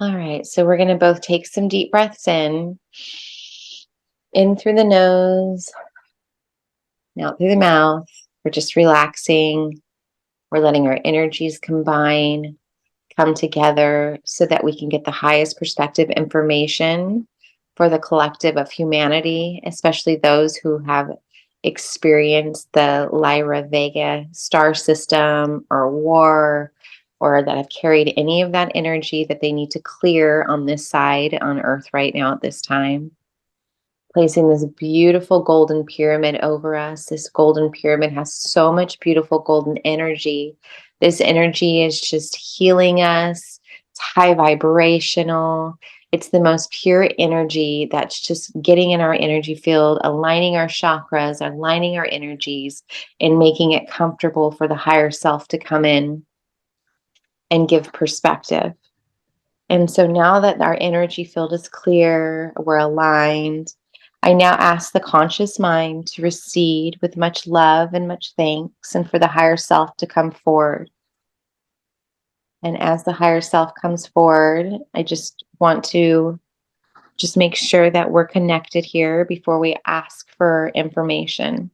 All right, so we're going to both take some deep breaths in through the nose, and out through the mouth. We're just relaxing. We're letting our energies combine, come together so that we can get the highest perspective information for the collective of humanity, especially those who have experienced the Lyra Vega star system or war, or that have carried any of that energy that they need to clear on this side on Earth right now at this time. Placing this beautiful golden pyramid over us. This golden pyramid has so much beautiful golden energy. This energy is just healing us. It's high vibrational. It's the most pure energy that's just getting in our energy field, aligning our chakras, aligning our energies, and making it comfortable for the higher self to come in and give perspective. And so now that our energy field is clear, we're aligned, I now ask the conscious mind to recede with much love and much thanks, and for the higher self to come forward. And as the higher self comes forward, I just want to just make sure that we're connected here before we ask for information.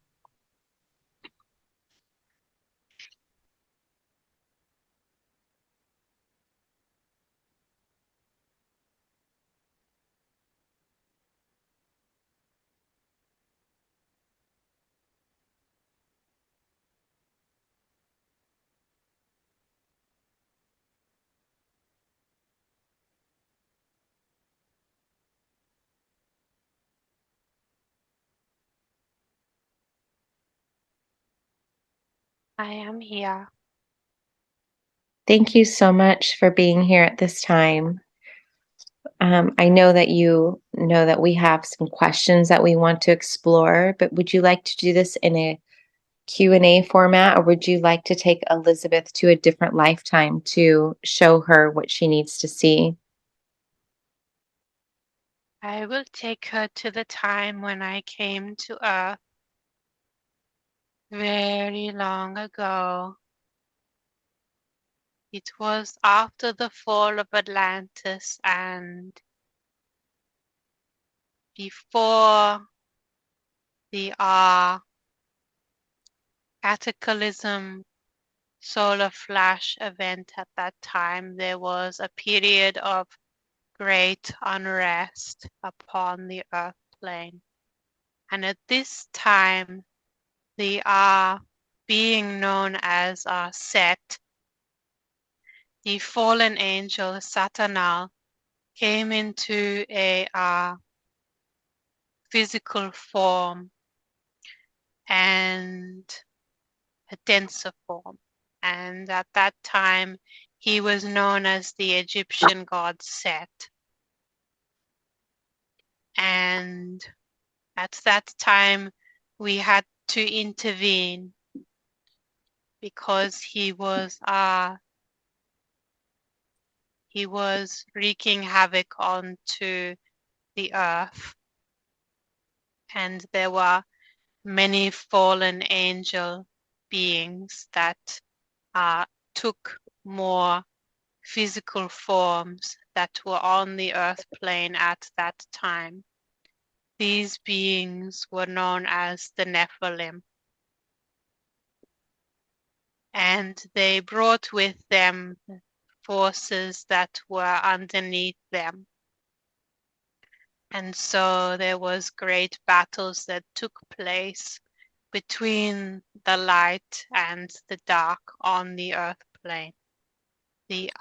I am here. Thank you so much for being here at this time. I know that you know that we have some questions that we want to explore, but would you like to do this in a Q&A format, or would you like to take Elizabeth to a different lifetime to show her what she needs to see? I will take her to the time when I came to Earth very long ago. It was after the fall of Atlantis and before the Cataclysm solar flash event. At that time, there was a period of great unrest upon the Earth plane. And at this time, the being known as Set, the fallen angel Satanal, came into a physical form and a denser form. And at that time, he was known as the Egyptian god Set. And at that time, we had to intervene because he was wreaking havoc onto the earth, and there were many fallen angel beings that took more physical forms that were on the earth plane at that time. These beings were known as the Nephilim, and they brought with them forces that were underneath them. And so there was great battles that took place between the light and the dark on the earth plane. The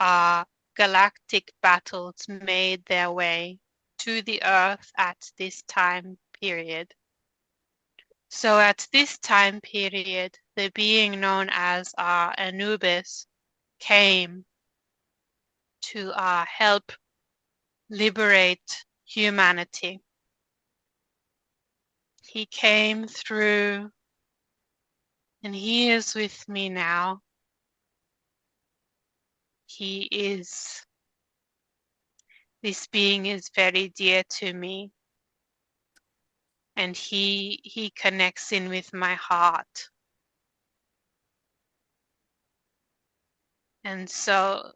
galactic battles made their way to the earth at this time period. So at this time period, the being known as Anubis came to help liberate humanity. He came through, and he is with me now. This being is very dear to me, and he connects in with my heart. And so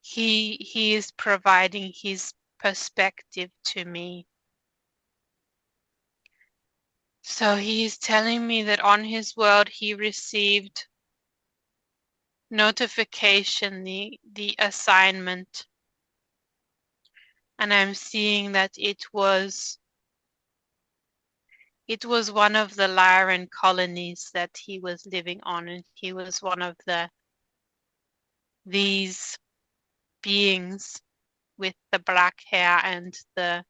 he is providing his perspective to me. So he is telling me that on his world he received notification, the assignment, and I'm seeing that it was one of the Lyran colonies that he was living on, and he was one of these beings with the black hair and the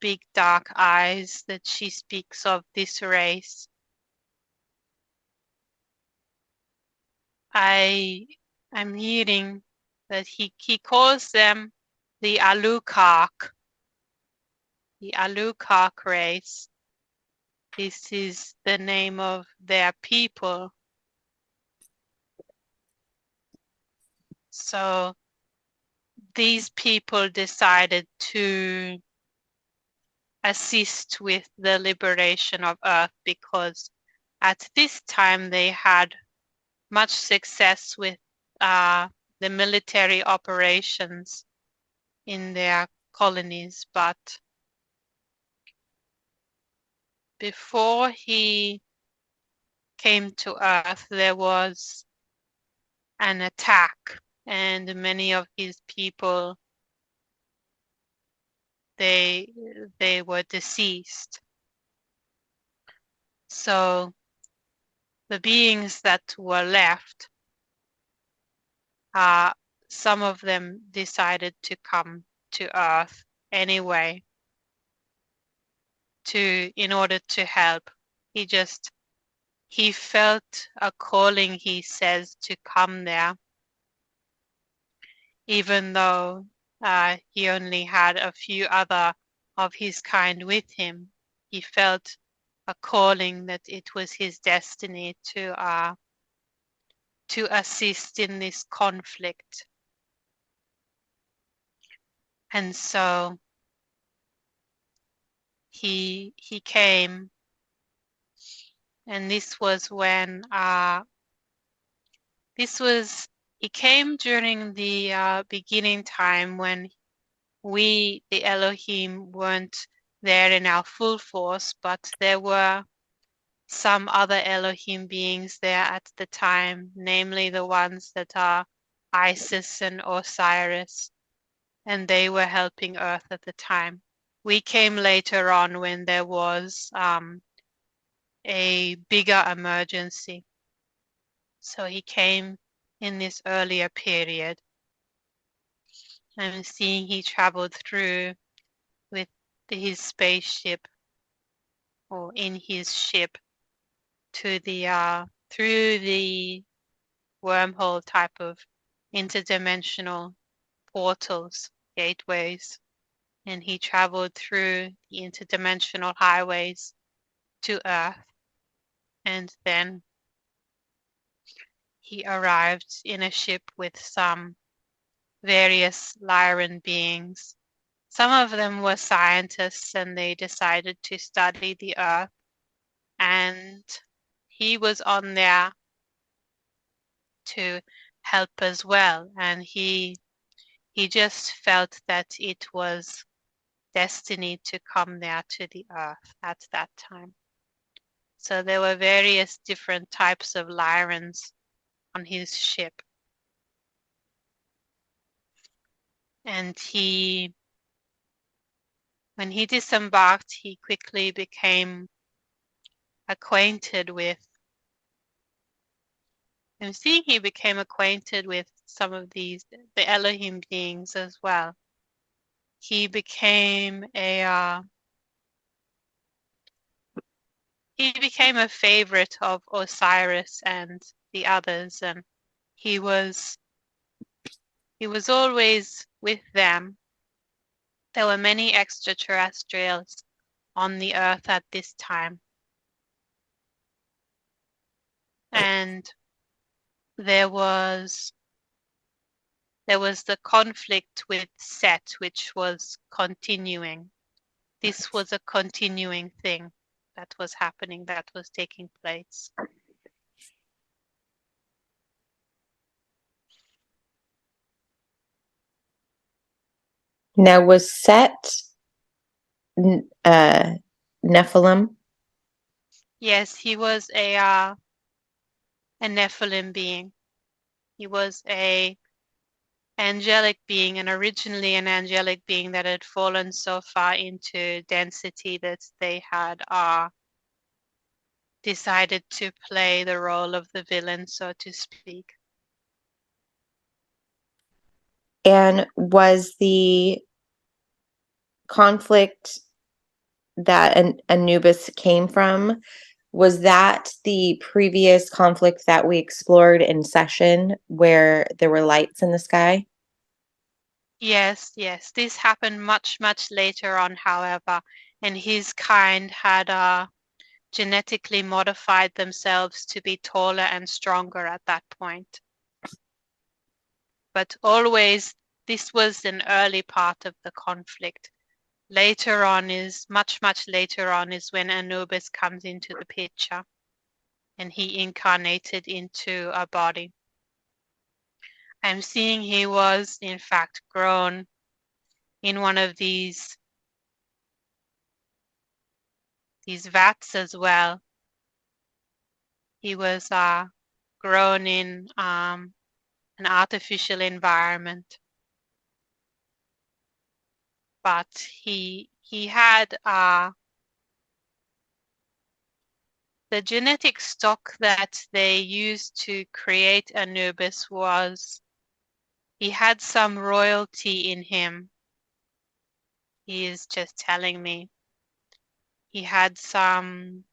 big dark eyes that she speaks of, this race. I'm hearing that he calls them the Alucard race. This is the name of their people. So these people decided to assist with the liberation of Earth because at this time they had much success with the military operations in their colonies. But before he came to Earth, there was an attack, and many of his people, they were deceased. So the beings that were left, some of them decided to come to Earth anyway in order to help. He felt a calling, he says, to come there, even though he only had a few other of his kind with him. He felt a calling that it was his destiny to assist in this conflict. And so he came, and this was when he came during the beginning time when we, the Elohim, weren't there in our full force, but there were some other Elohim beings there at the time, namely the ones that are Isis and Osiris, and they were helping Earth at the time. We came later on when there was a bigger emergency. So he came in this earlier period. I'm seeing he traveled through with his spaceship, or in his ship, to the through the wormhole type of interdimensional portals, gateways, and he traveled through the interdimensional highways to Earth, and then he arrived in a ship with some various Lyran beings. Some of them were scientists, and they decided to study the Earth, and he was on there to help as well, and he just felt that it was destiny to come there to the Earth at that time. So there were various different types of Lyrans on his ship, and when he disembarked, he quickly became acquainted with I'm seeing he became acquainted with some of the Elohim beings as well. He became a favorite of Osiris and the others, and he was always with them. There were many extraterrestrials on the Earth at this time, and there was the conflict with Set, which was continuing. This was a continuing thing that was happening, that was taking place. Now, was Set Nephilim? Yes, he was a Nephilim being. He was a angelic being, and originally an angelic being that had fallen so far into density that they had decided to play the role of the villain, so to speak. And was the conflict that Anubis came from, was that the previous conflict that we explored in session where there were lights in the sky? Yes, yes. This happened much, much later on, however, and his kind had genetically modified themselves to be taller and stronger at that point. But always, this was an early part of the conflict. Later on is much, much later on is when Anubis comes into the picture and he incarnated into a body. I'm seeing he was, in fact, grown in one of these vats as well. He was grown in an artificial environment, but he had the genetic stock that they used to create Anubis was he had some royalty in him. He is just telling me he had something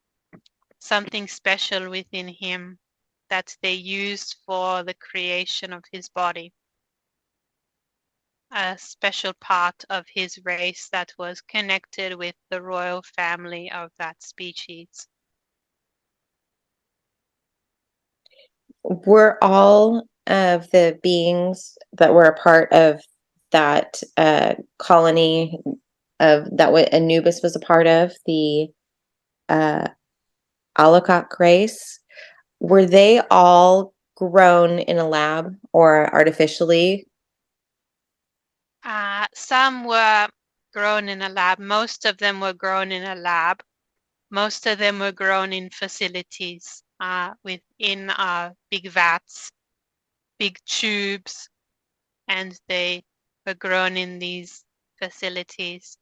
special within him that they used for the creation of his body. A special part of his race that was connected with the royal family of that species. Were all of the beings that were a part of that colony of that what Anubis was a part of, the uh, Alakok race, were they all grown in a lab or artificially? Some were grown in a lab. Most of them were grown in a lab. Most of them were grown in facilities within big vats, big tubes, and they were grown in these facilities.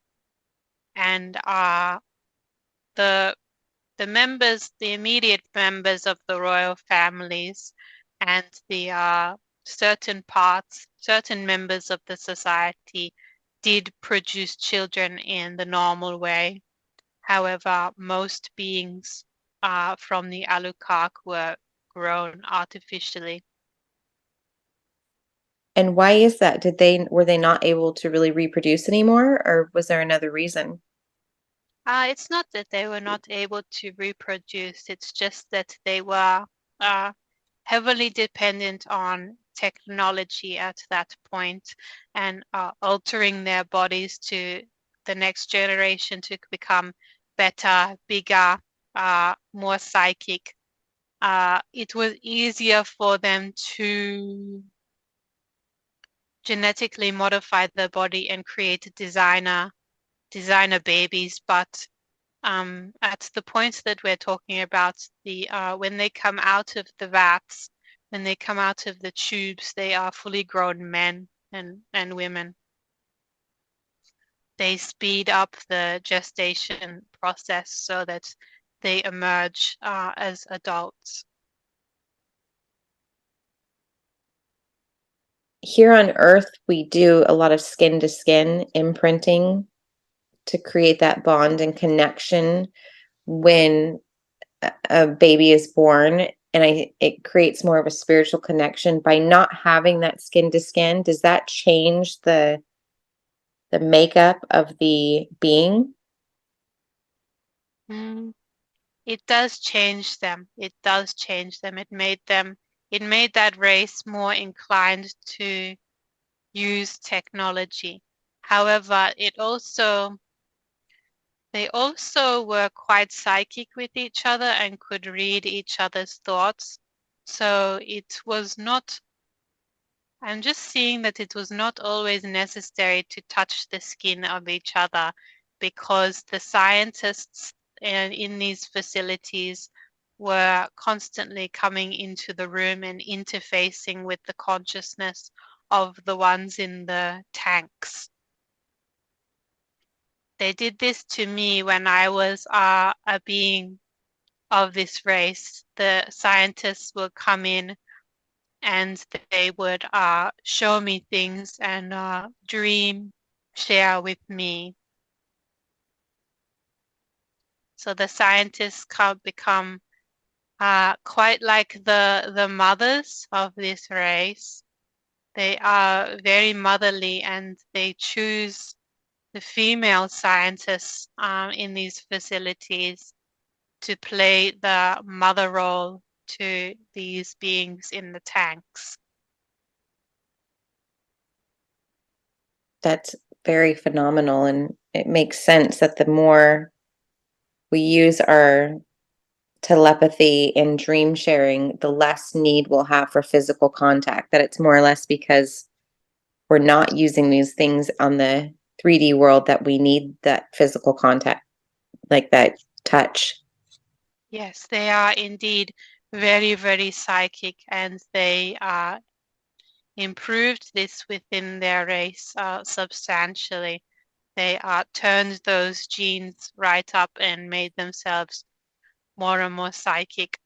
And the members, the immediate members of the royal families, and the certain members of the society did produce children in the normal way. However, most beings from the Alucard were grown artificially. And why is that? Were they not able to really reproduce anymore, or was there another reason? It's not that they were not able to reproduce, it's just that they were uh, heavily dependent on technology at that point and altering their bodies to the next generation to become better, bigger, more psychic. It was easier for them to genetically modify the body and create designer babies, but at the point that we're talking about, the when they come out of the vats, when they come out of the tubes, they are fully grown men and women. They speed up the gestation process so that they emerge as adults. Here on Earth, we do a lot of skin to skin imprinting to create that bond and connection when a baby is born, and it creates more of a spiritual connection by not having that skin to skin. Does that change the makeup of the being? Mm, it does change them. It does change them. It made that race more inclined to use technology. However, they also were quite psychic with each other and could read each other's thoughts. So it was not I'm just seeing that it was not always necessary to touch the skin of each other, because the scientists in these facilities were constantly coming into the room and interfacing with the consciousness of the ones in the tanks. They did this to me when I was a being of this race. The scientists would come in and they would show me things and share with me. So the scientists become quite like the mothers of this race. They are very motherly, and they choose the female scientists in these facilities to play the mother role to these beings in the tanks. That's very phenomenal. And it makes sense that the more we use our telepathy and dream sharing, the less need we'll have for physical contact. That it's more or less because we're not using these things on the 3D world that we need that physical contact, like that touch. Yes, they are indeed very, very psychic, and they improved this within their race substantially. They turned those genes right up and made themselves more and more psychic.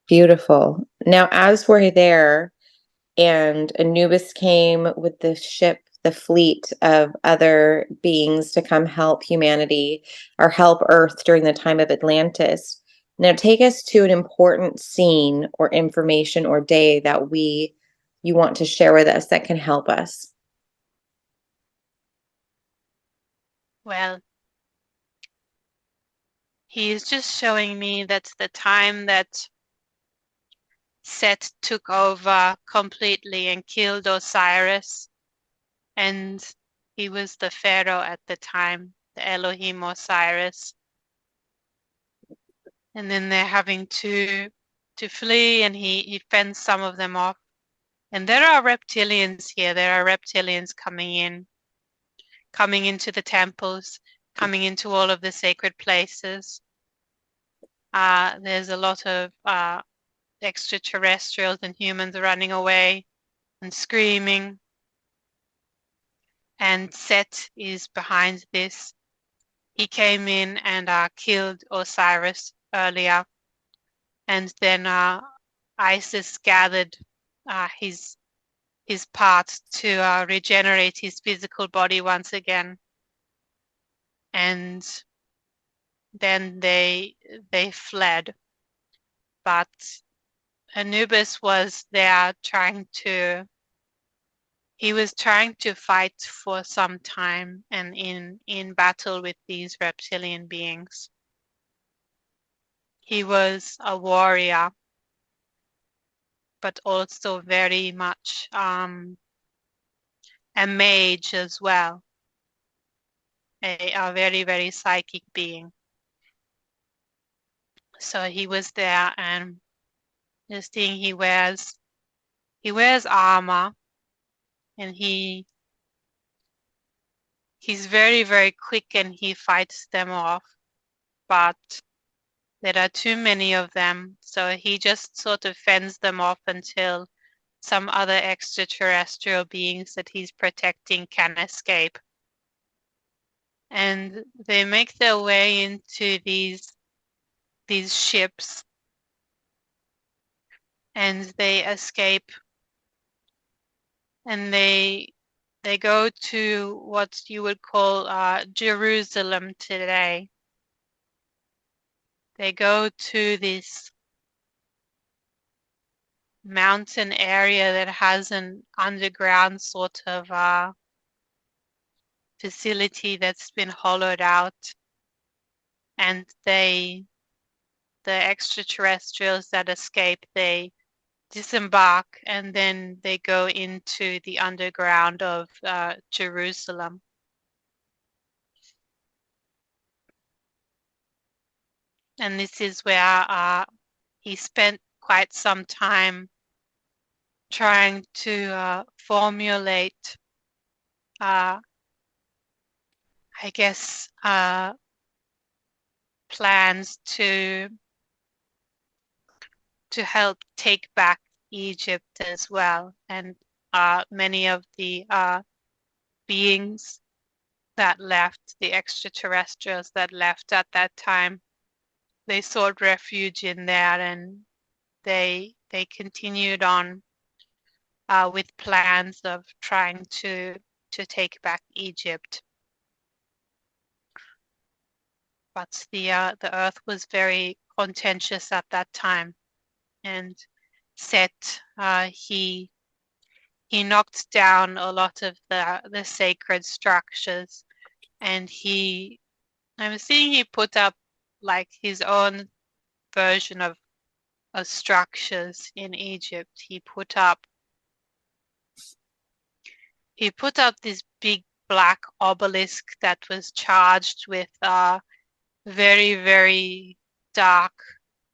Beautiful. Now, as we're there, and Anubis came with the ship, the fleet of other beings to come help humanity or help Earth during the time of Atlantis. Now, take us to an important scene or information or day that you want to share with us that can help us. Well, he is just showing me that the time that Set took over completely and killed Osiris, and he was the pharaoh at the time, the Elohim Osiris. And then they're having to flee, and he fends some of them off. And there are reptilians here. There are reptilians coming into the temples, coming into all of the sacred places. There's a lot of extraterrestrials and humans running away and screaming. And Set is behind this. He came in and killed Osiris earlier. And then Isis gathered his parts to regenerate his physical body once again. And then they fled. But Anubis was there he was trying to fight for some time and in battle with these reptilian beings. He was a warrior, but also very much a mage as well, a very, very psychic being. So he was there, and this thing he wears armor, and he's very, very quick, and he fights them off, but there are too many of them, so he just sort of fends them off until some other extraterrestrial beings that he's protecting can escape. And they make their way into these ships, and they escape, and they go to what you would call Jerusalem today. They go to this mountain area that has an underground sort of facility that's been hollowed out, and the extraterrestrials that escape, they disembark, and then they go into the underground of Jerusalem. And this is where he spent quite some time trying to formulate, I guess, plans to help take back Egypt as well. And many of the beings that left, the extraterrestrials that left at that time, they sought refuge in there, and they continued on with plans of trying to take back Egypt. But the earth was very contentious at that time, and Set he knocked down a lot of the sacred structures, and I'm seeing he put up like his own version of structures in Egypt. He put up this big black obelisk that was charged with very, very dark,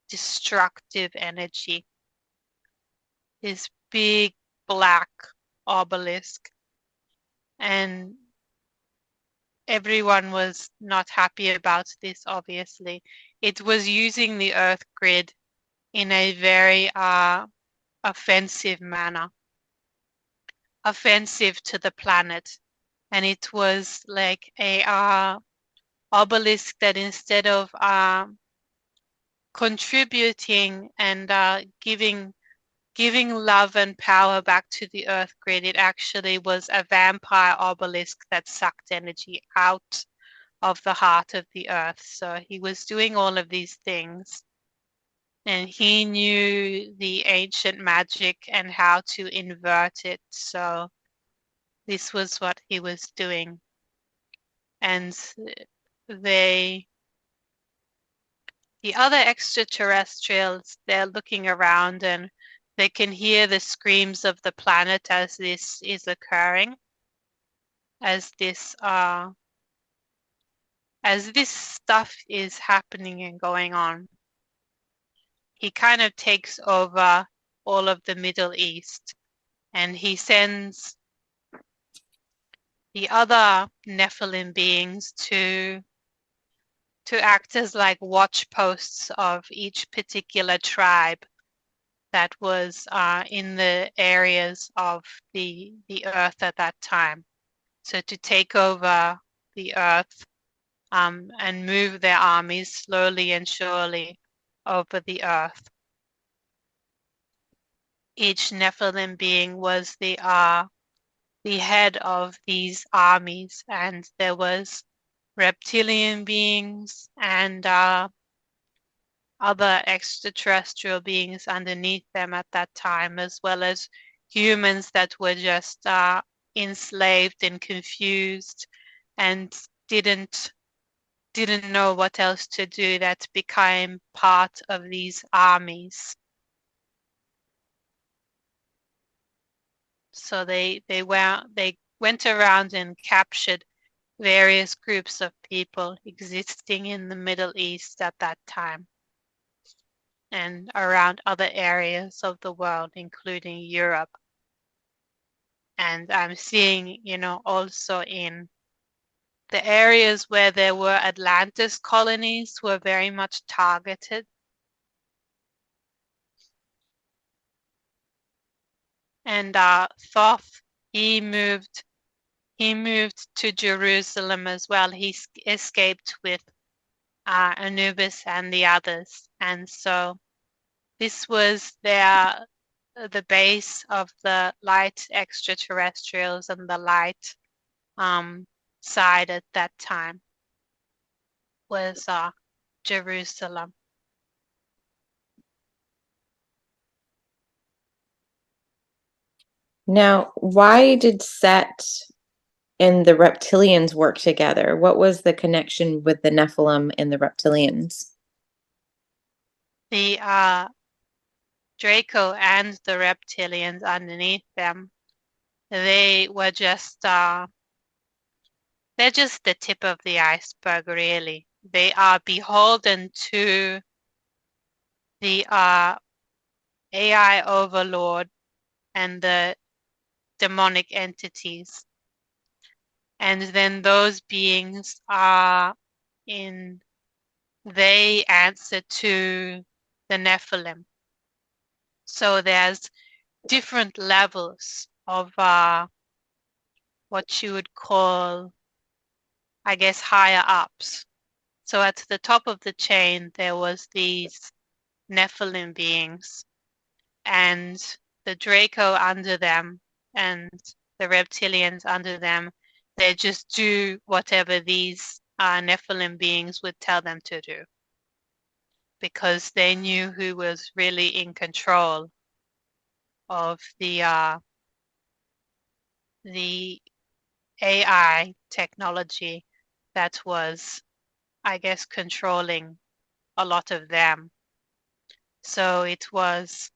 destructive energy. This big black obelisk. And everyone was not happy about this, obviously. It was using the Earth grid in a very offensive manner, offensive to the planet. And it was like a obelisk that, instead of contributing and giving love and power back to the Earth grid, it actually was a vampire obelisk that sucked energy out of the heart of the Earth. So he was doing all of these things, and he knew the ancient magic and how to invert it. So this was what he was doing. And the other extraterrestrials, they're looking around, and they can hear the screams of the planet as this is occurring, as this stuff is happening and going on. He kind of takes over all of the Middle East, and he sends the other Nephilim beings to act as like watch posts of each particular tribe that was in the areas of the earth at that time. So to take over the earth and move their armies slowly and surely over the earth. Each Nephilim being was the head of these armies, and there was reptilian beings and other extraterrestrial beings underneath them at that time, as well as humans that were just enslaved and confused and didn't know what else to do, that became part of these armies. So they went around and captured various groups of people existing in the Middle East at that time and around other areas of the world, including Europe. And I'm seeing, also in the areas where there were Atlantis colonies were very much targeted. And Thoth, he moved to Jerusalem as well. He escaped with Anubis and the others. And so this was the base of the light extraterrestrials and the light side at that time was Jerusalem. Now, why did Set and the reptilians work together? What was the connection with the Nephilim and the reptilians? The Draco and the reptilians underneath them, they were just they're just the tip of the iceberg, really. They are beholden to the AI overlord and the demonic entities. And then those beings they answer to the Nephilim. So there's different levels of what you would call, I guess, higher ups. So at the top of the chain, there was these Nephilim beings, and the Draco under them, and the reptilians under them. They just do whatever these Nephilim beings would tell them to do, because they knew who was really in control of the AI technology that was, I guess, controlling a lot of them. So it was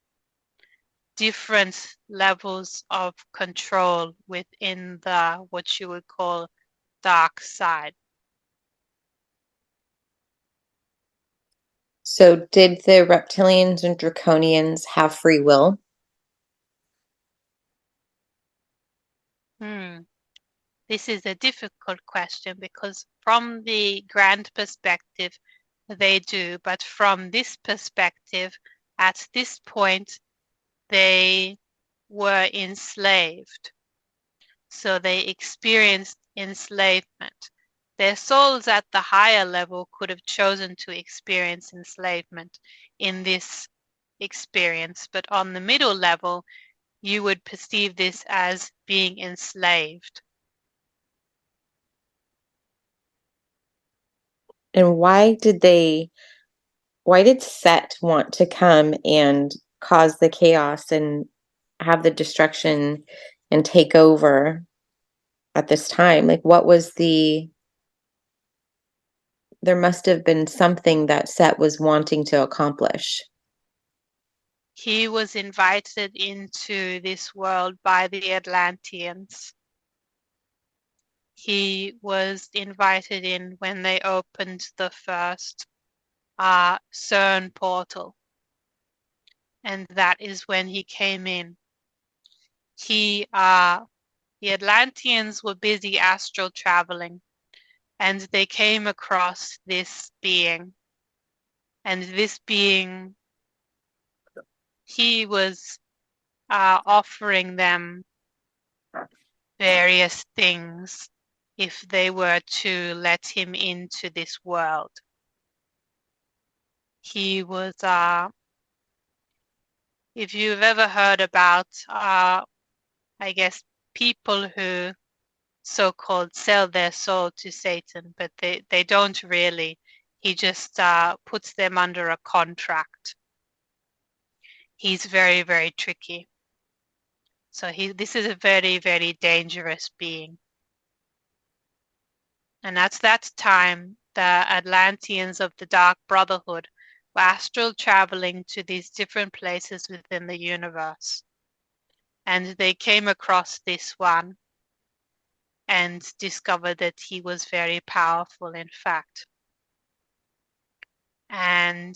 different levels of control within the what you would call dark side. So, did the reptilians and draconians have free will? This is a difficult question because from the grand perspective, they do, but from this perspective, at this point, they were enslaved. So they experienced enslavement. Their souls at the higher level could have chosen to experience enslavement in this experience, but on the middle level, you would perceive this as being enslaved. And why did Set want to come and cause the chaos and have the destruction and take over at this time? Like, what was there must have been something that Set was wanting to accomplish. He was invited into this world by the Atlanteans. He was invited in when they opened the first CERN portal, and that is when he came in. The Atlanteans were busy astral traveling, and they came across this being. And this being, he was offering them various things if they were to let him into this world. He was, if you've ever heard about, I guess, people who so-called sell their soul to Satan, but they don't really. He just puts them under a contract. He's very, very tricky. So this is a very, very dangerous being. And at that time, the Atlanteans of the Dark Brotherhood were astral traveling to these different places within the universe. And they came across this one and discovered that he was very powerful, in fact. And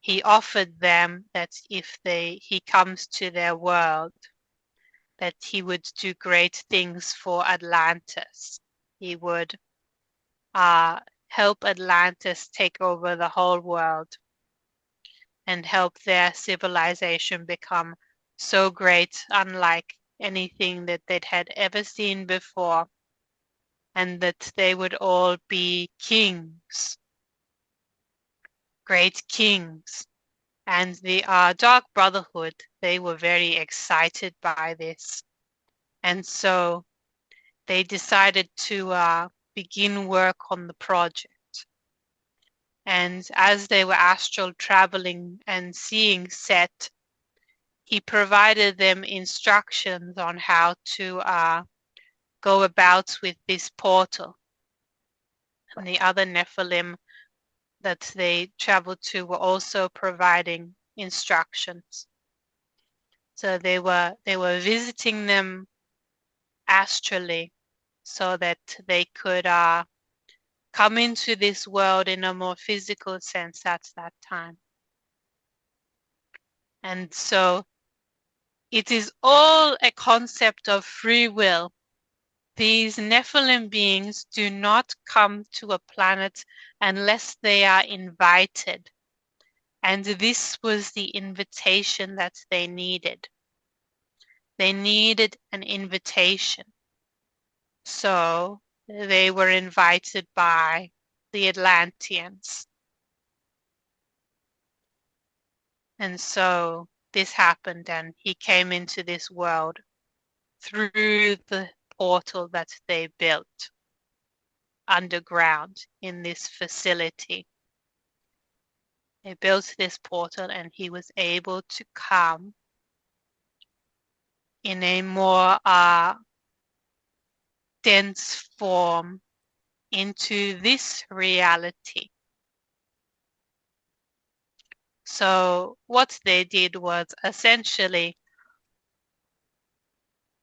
he offered them that if he comes to their world, that he would do great things for Atlantis. He would help Atlantis take over the whole world and help their civilization become so great, unlike anything that they'd had ever seen before, and that they would all be kings, great kings. And the Dark Brotherhood, they were very excited by this. And so they decided to begin work on the project. And as they were astral traveling and seeing Set, he provided them instructions on how to go about with this portal. And the other Nephilim that they traveled to were also providing instructions. So they were visiting them astrally so that they could come into this world in a more physical sense at that time. And so It is all a concept of free will. These Nephilim beings do not come to a planet unless they are invited. And this was the invitation that they needed. They needed an invitation. So they were invited by the Atlanteans. And so this happened, and he came into this world through the portal that they built underground in this facility. They built this portal, and he was able to come in a more dense form into this reality. So what they did was essentially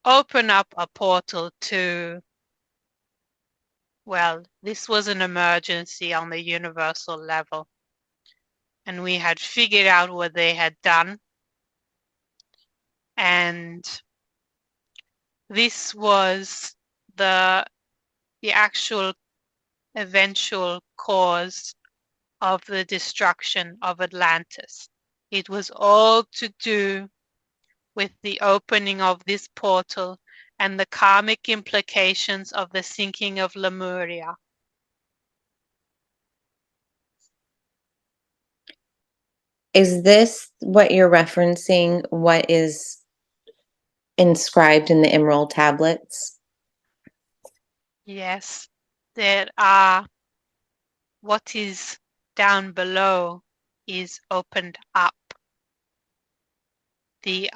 open up a portal to, well, this was an emergency on the universal level. And we had figured out what they had done. And this was the actual eventual cause of the destruction of Atlantis. It was all to do with the opening of this portal and the karmic implications of the sinking of Lemuria. Is this what you're referencing? What is inscribed in the emerald tablets? Yes, there are, what is down below is opened up. The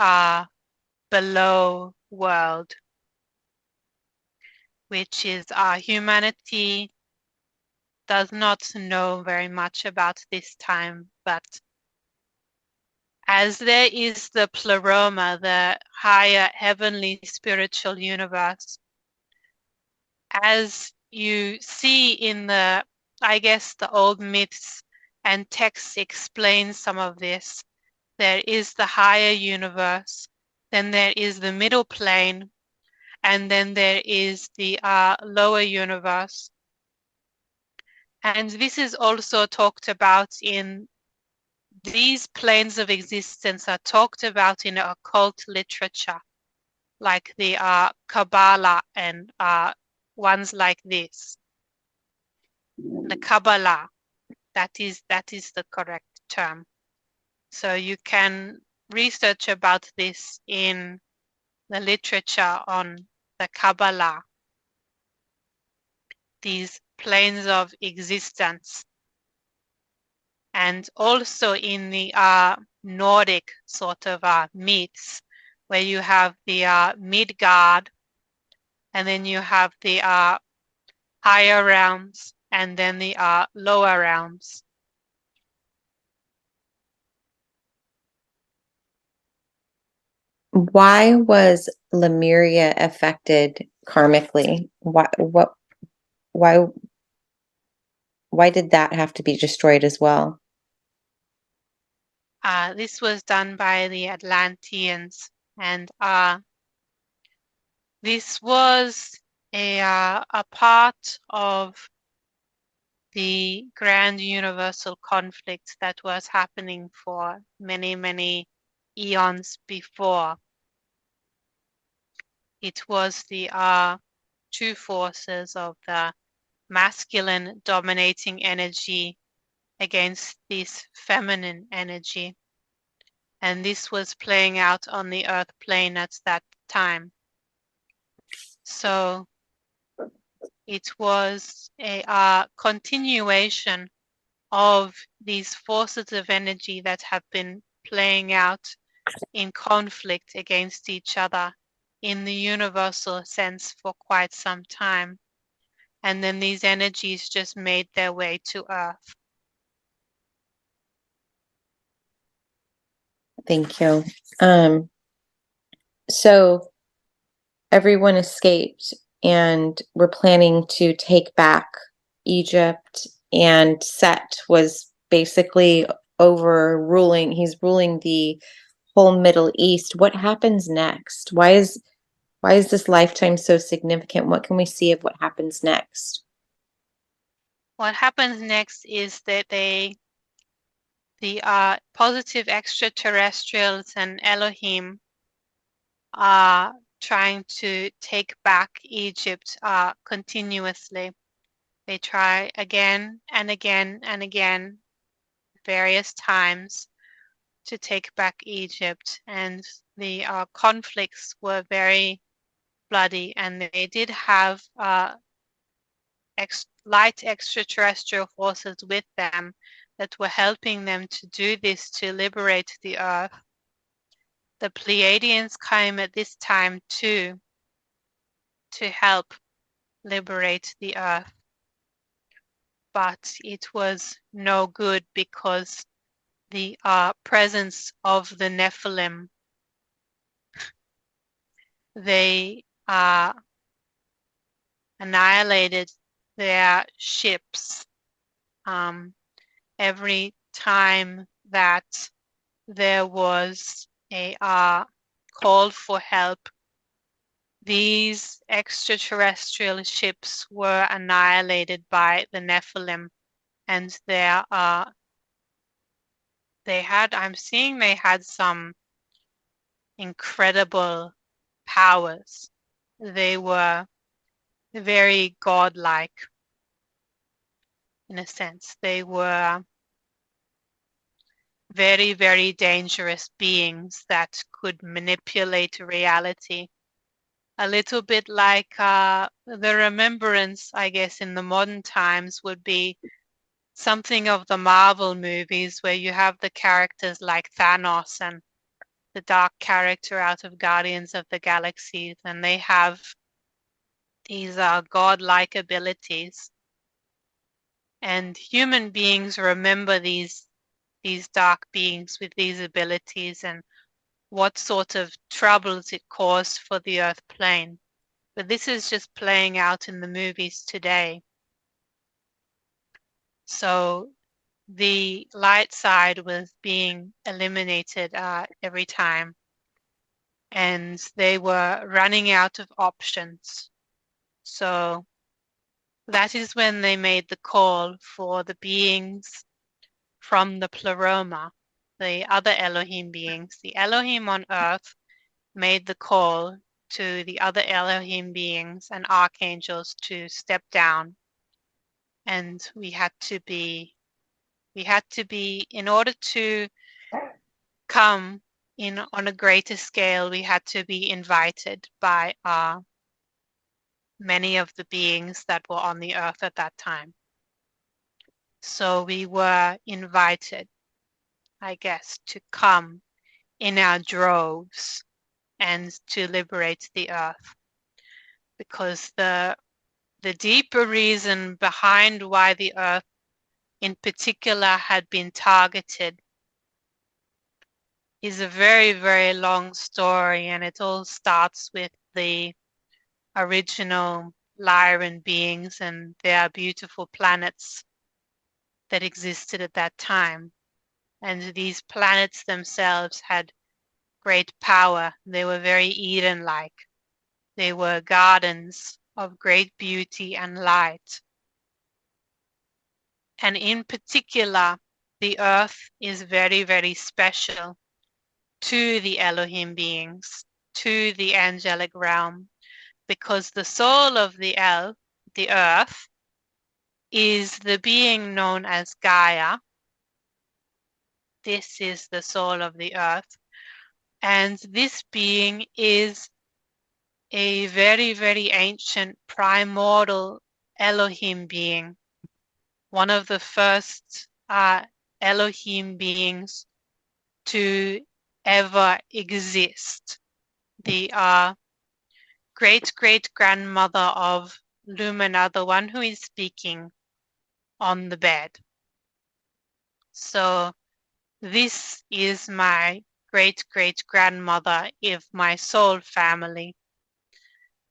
below world, which is humanity does not know very much about this time, but as there is the pleroma, the higher heavenly spiritual universe, as you see in the, I guess, the old myths and texts explain some of this, there is the higher universe, then there is the middle plane, and then there is the lower universe. And this is also talked about in these planes of existence are talked about in occult literature, like the Kabbalah and ones like this. The Kabbalah, that is the correct term. So you can research about this in the literature on the Kabbalah, these planes of existence. And also in the Nordic sort of myths, where you have the Midgard, and then you have the higher realms, and then the lower realms. Why was Lemuria affected karmically? Why did that have to be destroyed as well? This was done by the Atlanteans, and this was a part of the grand universal conflict that was happening for many, many eons before. It was the two forces of the masculine dominating energy against this feminine energy. And this was playing out on the earth plane at that time. So it was a continuation of these forces of energy that have been playing out in conflict against each other in the universal sense for quite some time. And then these energies just made their way to Earth. Thank you. So everyone escaped, and we're planning to take back Egypt, and Set was basically overruling. He's ruling the whole Middle East, what happens next? Why is this lifetime so significant? What can we see of what happens next? What happens next is that the positive extraterrestrials and Elohim are trying to take back Egypt continuously. They try again and again and again, various times, to take back Egypt, and the conflicts were very bloody, and they did have light extraterrestrial forces with them that were helping them to do this, to liberate the earth. The Pleiadians came at this time too, to help liberate the earth. But it was no good because the presence of the Nephilim, they annihilated their ships every time that there was a call for help. These extraterrestrial ships were annihilated by the Nephilim, and I'm seeing they had some incredible powers. They were very godlike, in a sense. They were very, very dangerous beings that could manipulate reality. A little bit like the remembrance, I guess, in the modern times would be something of the Marvel movies, where you have the characters like Thanos and the dark character out of Guardians of the Galaxy, and they have these godlike abilities. And human beings remember these dark beings with these abilities and what sort of troubles it caused for the Earth plane. But this is just playing out in the movies today. So the light side was being eliminated every time, and they were running out of options. So that is when they made the call for the beings from the Pleroma, the other Elohim beings. The Elohim on Earth made the call to the other Elohim beings and archangels to step down, and we had to be, in order to come in on a greater scale, we had to be invited by many of the beings that were on the earth at that time. So we were invited, I guess, to come in our droves and to liberate the earth, because the deeper reason behind why the earth in particular had been targeted is a very, very long story, and it all starts with the original Lyran beings and their beautiful planets that existed at that time. And these planets themselves had great power. They were very Eden-like. They were gardens of great beauty and light. And in particular, the earth is very, very special to the Elohim beings, to the angelic realm, because the soul of the earth, is the being known as Gaia. This is the soul of the earth. And this being is a very, very ancient primordial Elohim being, one of the first Elohim beings to ever exist. The great-great-grandmother of Lumina, the one who is speaking on the bed. So this is my great-great-grandmother of my soul family.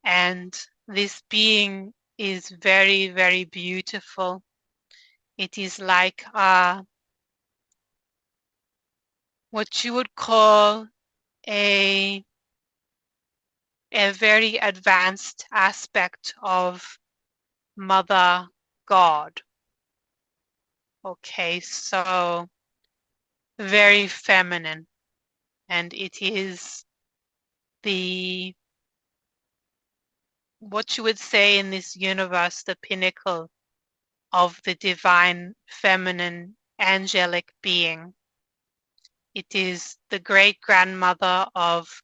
And this being is very, very beautiful. It is like what you would call a very advanced aspect of Mother God. Okay, so very feminine, and it is what you would say in this universe, the pinnacle of the divine feminine angelic being. It is the great grandmother of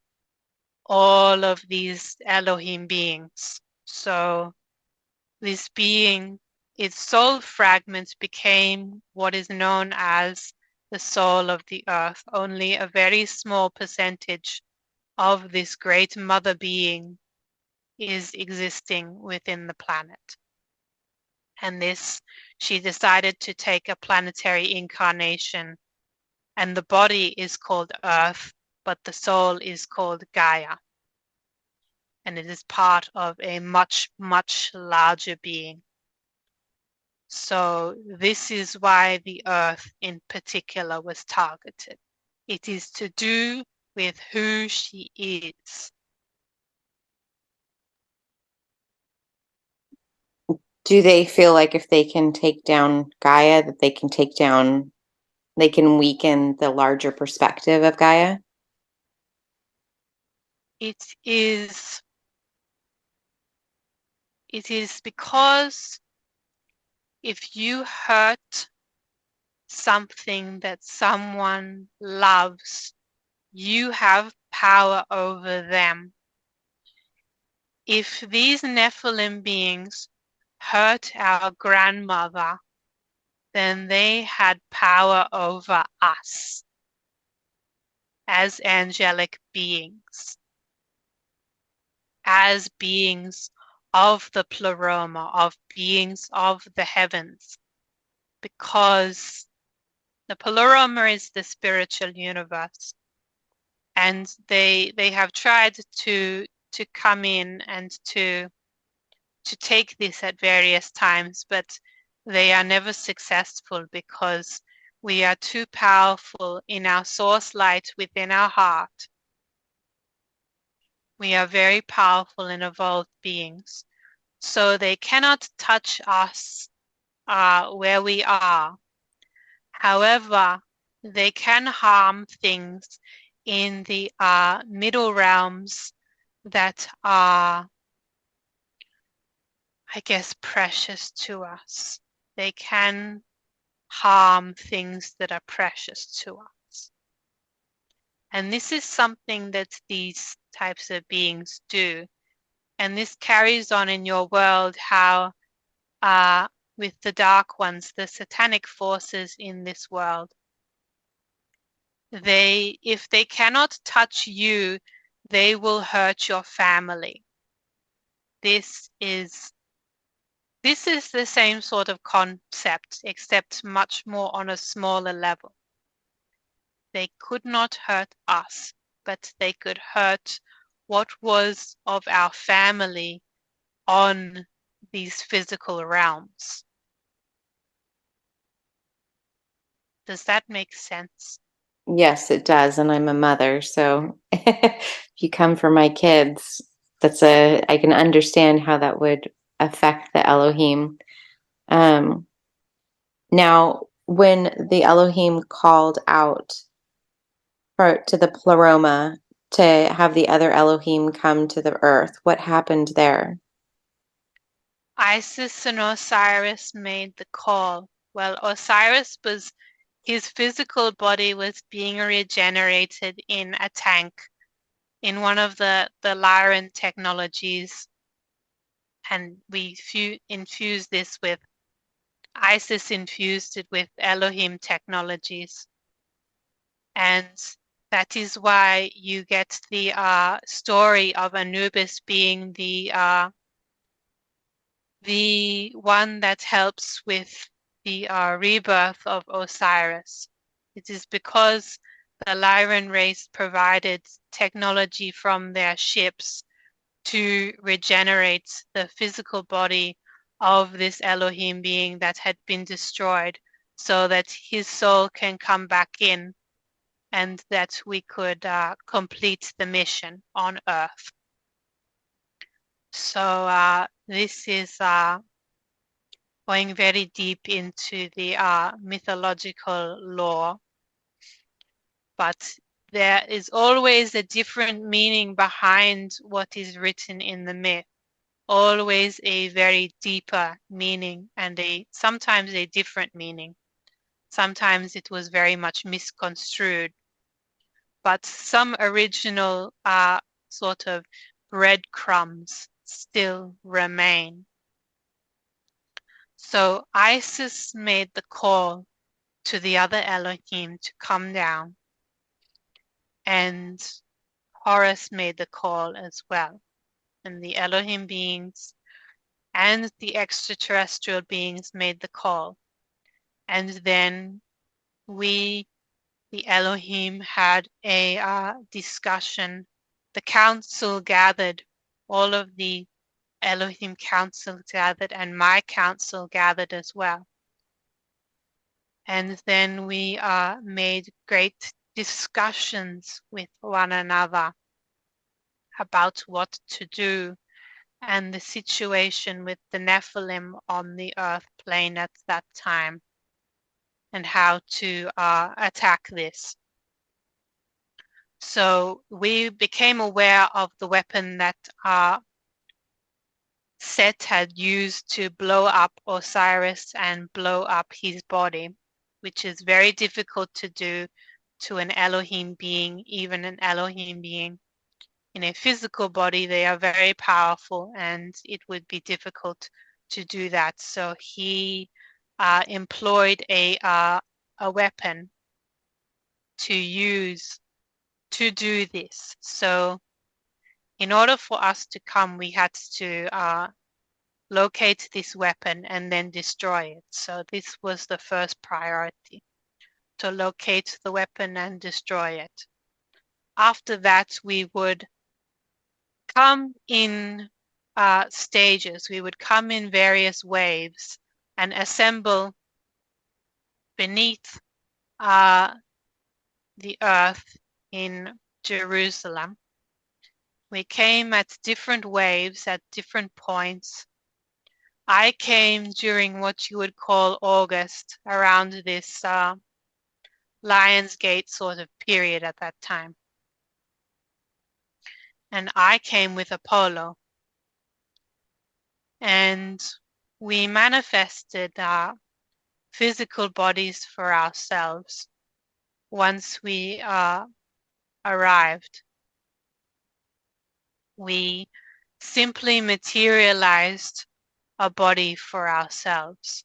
all of these Elohim beings. So this being, its soul fragment became what is known as the soul of the earth. Only a very small percentage of this great mother being is existing within the planet. And this, she decided to take a planetary incarnation, and the body is called Earth, but the soul is called Gaia. And it is part of a much, much larger being. So this is why the Earth in particular was targeted. It is to do with who she is. Do they feel like if they can take down Gaia, that they can weaken the larger perspective of Gaia? It is because if you hurt something that someone loves, you have power over them. If these Nephilim beings hurt our grandmother, then they had power over us as angelic beings, as beings of the pleroma, of beings of the heavens, because the pleroma is the spiritual universe, and they have tried to come in and to take this at various times, but they are never successful because we are too powerful in our source light within our heart. We are very powerful and evolved beings, so they cannot touch us where we are. However, they can harm things in the middle realms that are, I guess, precious to us. They can harm things that are precious to us. And this is something that these types of beings do. And this carries on in your world, how with the dark ones, the satanic forces in this world, if they cannot touch you, they will hurt your family. This is the same sort of concept, except much more on a smaller level. They could not hurt us, but they could hurt what was of our family on these physical realms. Does that make sense? Yes, it does. And I'm a mother. So if you come for my kids, I can understand how that would affect the Elohim. Now, when the Elohim called out to the pleroma to have the other Elohim come to the earth, what happened there? Isis and Osiris made the call. Well, his physical body was being regenerated in a tank in one of the Lyran technologies, and we infused this with Isis, infused it with Elohim technologies, and that is why you get the story of Anubis being the one that helps with the rebirth of Osiris. It is because the Lyran race provided technology from their ships to regenerate the physical body of this Elohim being that had been destroyed, so that his soul can come back in and that we could complete the mission on Earth. So this is going very deep into the mythological lore, but there is always a different meaning behind what is written in the myth, always a very deeper meaning and sometimes a different meaning. Sometimes it was very much misconstrued, but some original sort of breadcrumbs still remain. So Isis made the call to the other Elohim to come down, and Horus made the call as well. And the Elohim beings and the extraterrestrial beings made the call. And then we, the Elohim, had a discussion. The council gathered, all of the Elohim council gathered, and my council gathered as well. And then we made great discussions with one another about what to do and the situation with the Nephilim on the earth plane at that time and how to attack this. So we became aware of the weapon that Set had used to blow up Osiris and blow up his body, which is very difficult to do to an Elohim being, even an Elohim being. In a physical body, they are very powerful, and it would be difficult to do that. So he employed a weapon to use to do this. So in order for us to come, we had to locate this weapon and then destroy it. So this was the first priority, to locate the weapon and destroy it. After that, we would come in stages. We would come in various waves and assemble beneath the earth in Jerusalem. We came at different waves at different points. I came during what you would call August, around this Lionsgate sort of period at that time. And I came with Apollo. And we manifested physical bodies for ourselves once we arrived. We simply materialized a body for ourselves.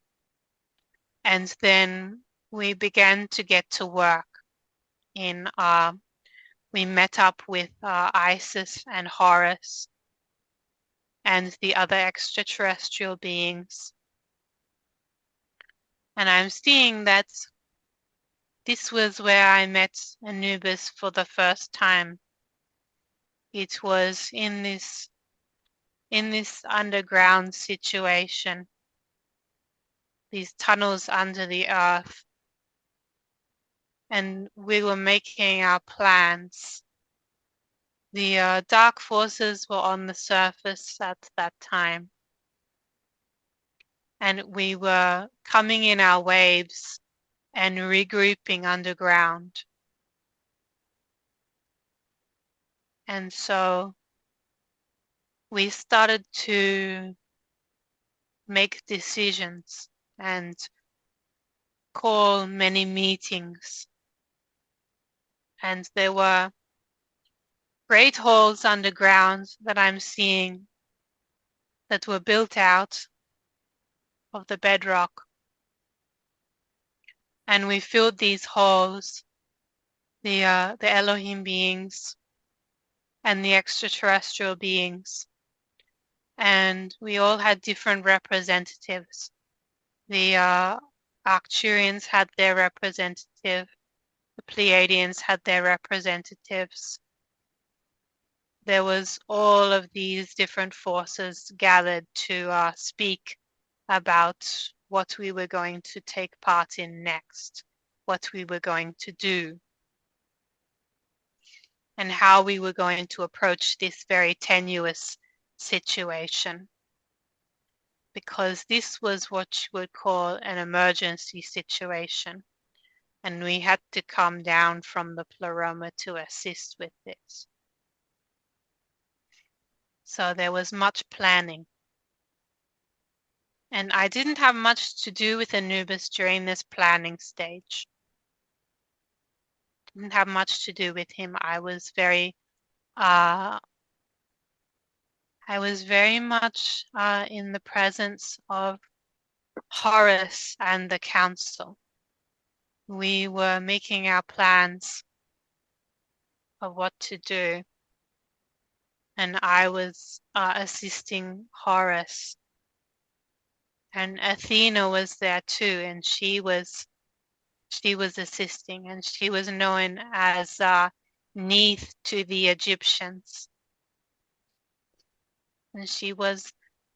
And then we began to get to work we met up with Isis and Horus and the other extraterrestrial beings. And I'm seeing that this was where I met Anubis for the first time. It was in this underground situation, these tunnels under the earth. And we were making our plans. The dark forces were on the surface at that time. And we were coming in our waves and regrouping underground. And so we started to make decisions and call many meetings. And there were great halls underground that I'm seeing that were built out of the bedrock. And we filled these halls, the Elohim beings and the extraterrestrial beings. And we all had different representatives. The Arcturians had their representative. The Pleiadians had their representatives. There was all of these different forces gathered to speak about what we were going to take part in next, what we were going to do. and how we were going to approach this very tenuous situation, because this was what you would call an emergency situation, and we had to come down from the pleroma to assist with this. So there was much planning. And I didn't have much to do with Anubis during this planning stage. Didn't have much to do with him. I was very much in the presence of Horus and the council. We were making our plans of what to do, and I was assisting Horus, and Athena was there too, and she was assisting, and she was known as Neith to the Egyptians, and she was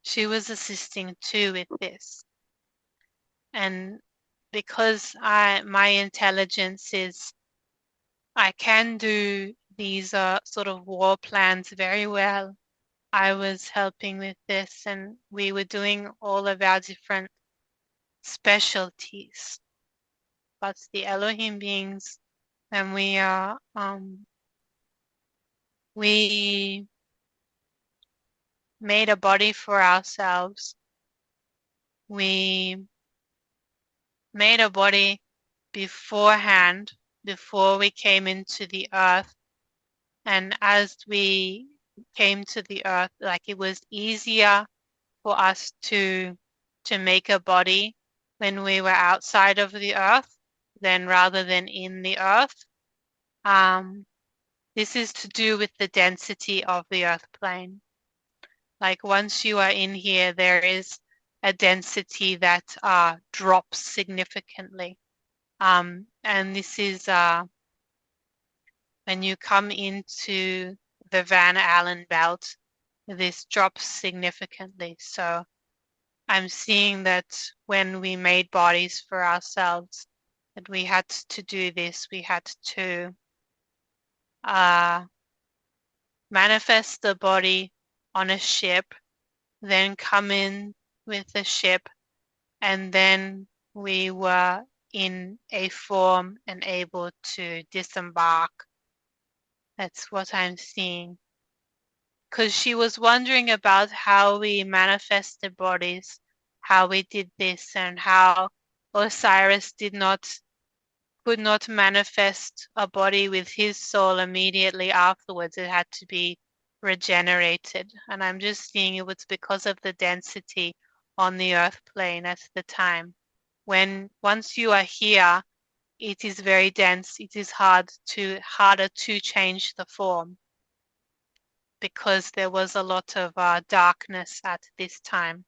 assisting too with this. And because my intelligence is, I can do these sort of war plans very well. I was helping with this, and we were doing all of our different specialties. But the Elohim beings, and we made a body for ourselves. We made a body beforehand, before we came into the earth. And as we came to the earth, like, it was easier for us to make a body when we were outside of the earth than rather than in the earth. This is to do with the density of the earth plane. Like, once you are in here, there is a density that drops significantly. And this is when you come into the Van Allen belt, this drops significantly. So I'm seeing that when we made bodies for ourselves, that we had to do this. We had to manifest the body on a ship, then come in with the ship, and then we were in a form and able to disembark. That's what I'm seeing. Because she was wondering about how we manifested bodies, how we did this, and how Osiris could not manifest a body with his soul immediately afterwards. It had to be regenerated. And I'm just seeing it was because of the density on the earth plane at the time. Once you are here, it is very dense. It is harder to change the form, because there was a lot of darkness at this time.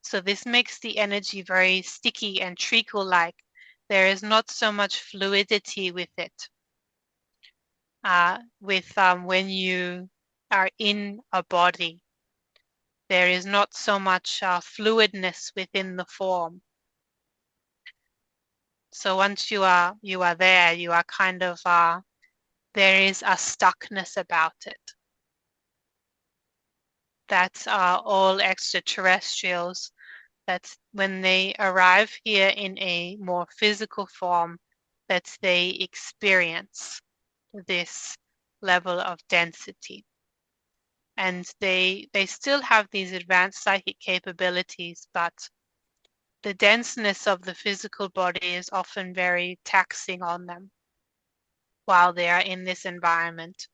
So this makes the energy very sticky and treacle-like. There is not so much fluidity with it. When you are in a body, there is not so much fluidness within the form. So once you are there, you are kind of there is a stuckness about it. That's all extraterrestrials, that when they arrive here in a more physical form, that they experience this level of density. And they still have these advanced psychic capabilities, but the denseness of the physical body is often very taxing on them while they are in this environment.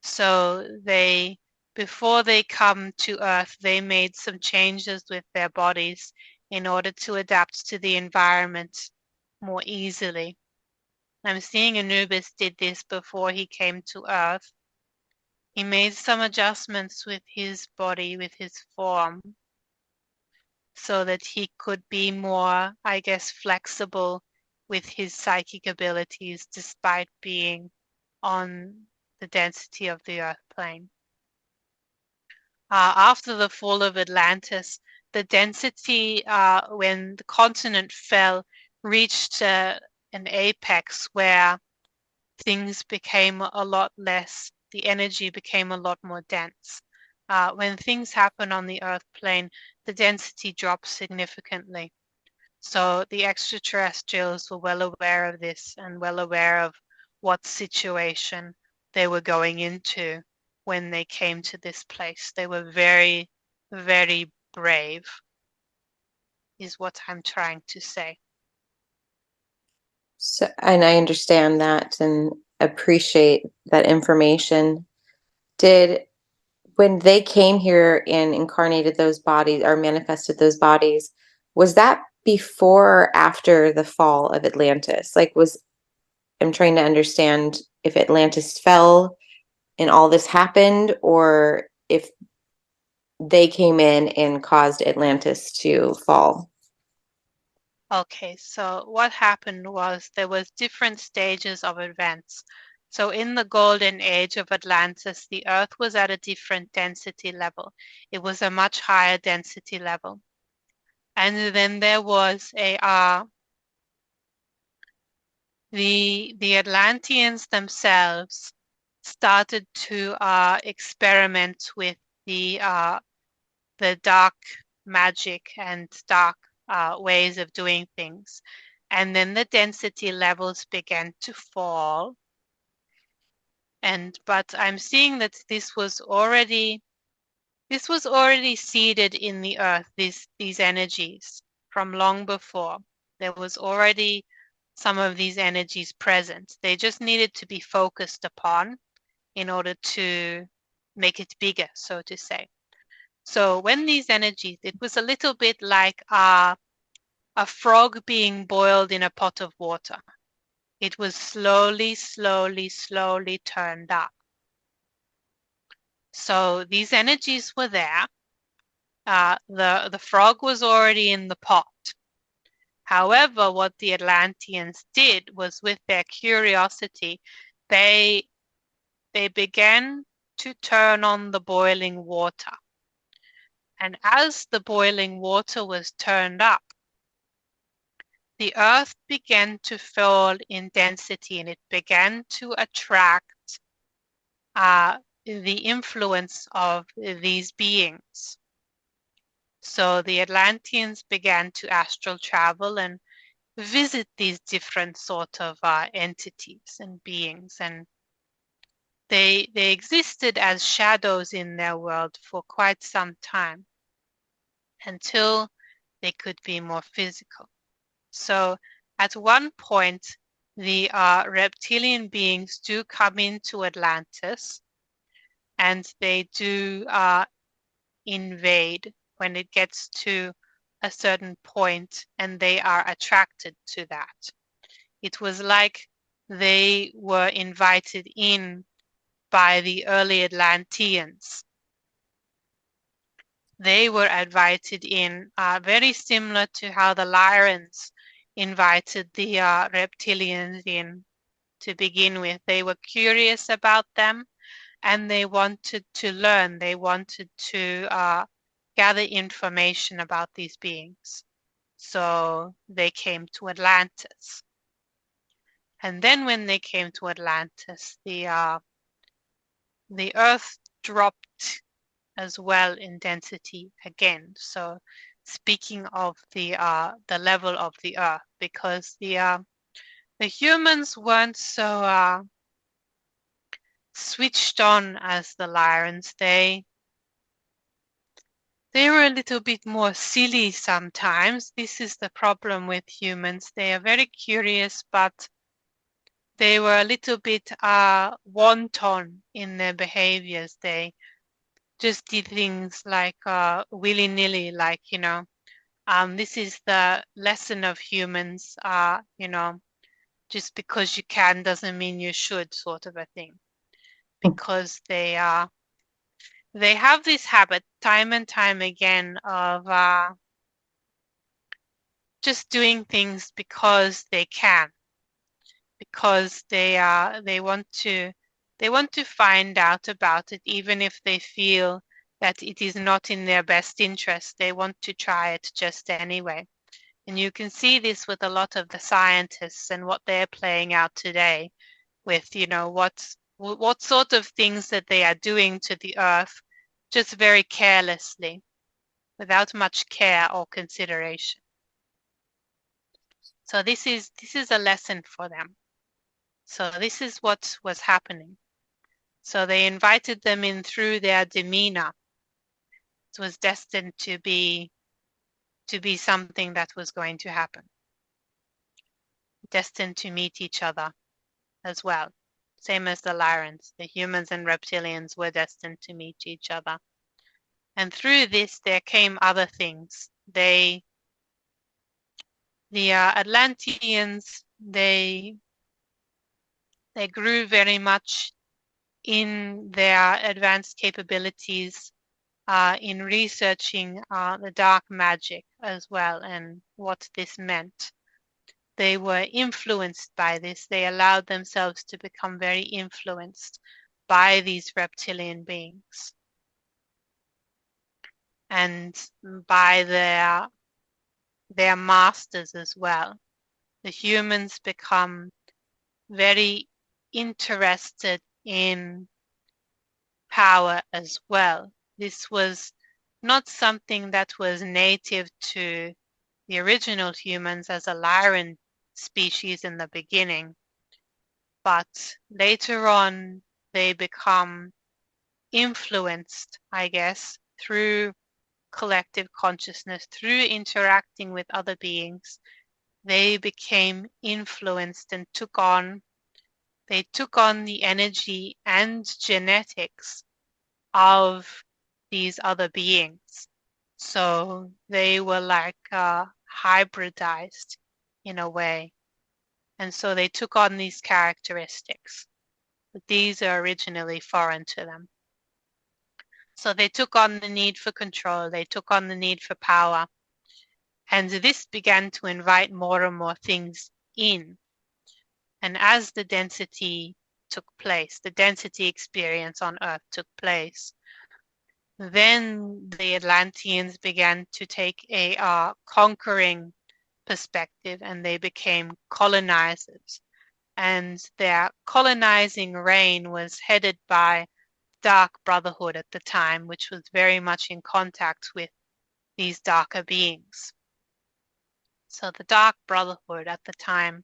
So before they come to Earth, they made some changes with their bodies in order to adapt to the environment more easily. I'm seeing Anubis did this before he came to Earth. He made some adjustments with his body, with his form, so that he could be more, I guess, flexible with his psychic abilities, despite being on the density of the earth plane. After the fall of Atlantis, the density, when the continent fell, reached an apex where things became a lot less, the energy became a lot more dense. When things happen on the Earth plane, the density drops significantly. So the extraterrestrials were well aware of this and well aware of what situation they were going into when they came to this place. They were very, very brave, is what I'm trying to say. So, and I understand that and appreciate that information. Did when they came here and incarnated those bodies or manifested those bodies, was that before or after the fall of Atlantis? Like, I'm trying to understand if Atlantis fell and all this happened, or if they came in and caused Atlantis to fall. Okay, so what happened was there was different stages of events. So in the golden age of Atlantis, the Earth was at a different density level. It was a much higher density level. And then there was the Atlanteans themselves started to experiment with the dark magic and dark ways of doing things. And then the density levels began to fall. But I'm seeing that this was already seeded in the earth, these energies from long before. There was already some of these energies present. They just needed to be focused upon in order to make it bigger, so to say. So when these energies, it was a little bit like a frog being boiled in a pot of water. It was slowly, slowly, slowly turned up. So these energies were there. The frog was already in the pot. However, what the Atlanteans did was, with their curiosity, they began to turn on the boiling water. And as the boiling water was turned up, the earth began to fall in density and it began to attract the influence of these beings. So the Atlanteans began to astral travel and visit these different sort of entities and beings, and they existed as shadows in their world for quite some time until they could be more physical. So at one point, the reptilian beings do come into Atlantis and they do invade when it gets to a certain point and they are attracted to that. It was like they were invited in by the early Atlanteans. They were invited in, very similar to how the Lyrans invited the reptilians in to begin with. They were curious about them and they wanted to learn. They wanted to gather information about these beings. So they came to Atlantis. And then when they came to Atlantis, the Earth dropped as well in density again. So speaking of the level of the Earth, because the humans weren't so switched on as the Lyrans. They were a little bit more silly sometimes. This is the problem with humans. They are very curious, but they were a little bit wanton in their behaviors. They just did things like willy-nilly, like, this is the lesson of humans, just because you can doesn't mean you should, sort of a thing. Because they have this habit time and time again of just doing things because they can, because they want to find out about it, even if they feel that it is not in their best interest. They want to try it just anyway. And you can see this with a lot of the scientists and what they're playing out today. with, what sort of things that they are doing to the earth, just very carelessly, without much care or consideration. So this is a lesson for them. So this is what was happening. So they invited them in through their demeanor. It was destined to be something that was going to happen. Destined to meet each other as well. Same as the Lyrans, the humans and reptilians were destined to meet each other. And through this, there came other things. The Atlanteans, they grew very much in their advanced capabilities in researching the dark magic as well, and what this meant. They were influenced by this. They allowed themselves to become very influenced by these reptilian beings and by their masters as well. The humans become very interested in power as well. This was not something that was native to the original humans as a Lyran species in the beginning, but later on they become influenced, I guess, through collective consciousness, through interacting with other beings. They became influenced and took on the energy and genetics of these other beings. So they were like hybridized in a way. And so they took on these characteristics. But these are originally foreign to them. So they took on the need for control. They took on the need for power. And this began to invite more and more things in. And as the density took place, the density experience on Earth took place, then the Atlanteans began to take a conquering perspective, and they became colonizers. And their colonizing reign was headed by Dark Brotherhood at the time, which was very much in contact with these darker beings. So the Dark Brotherhood at the time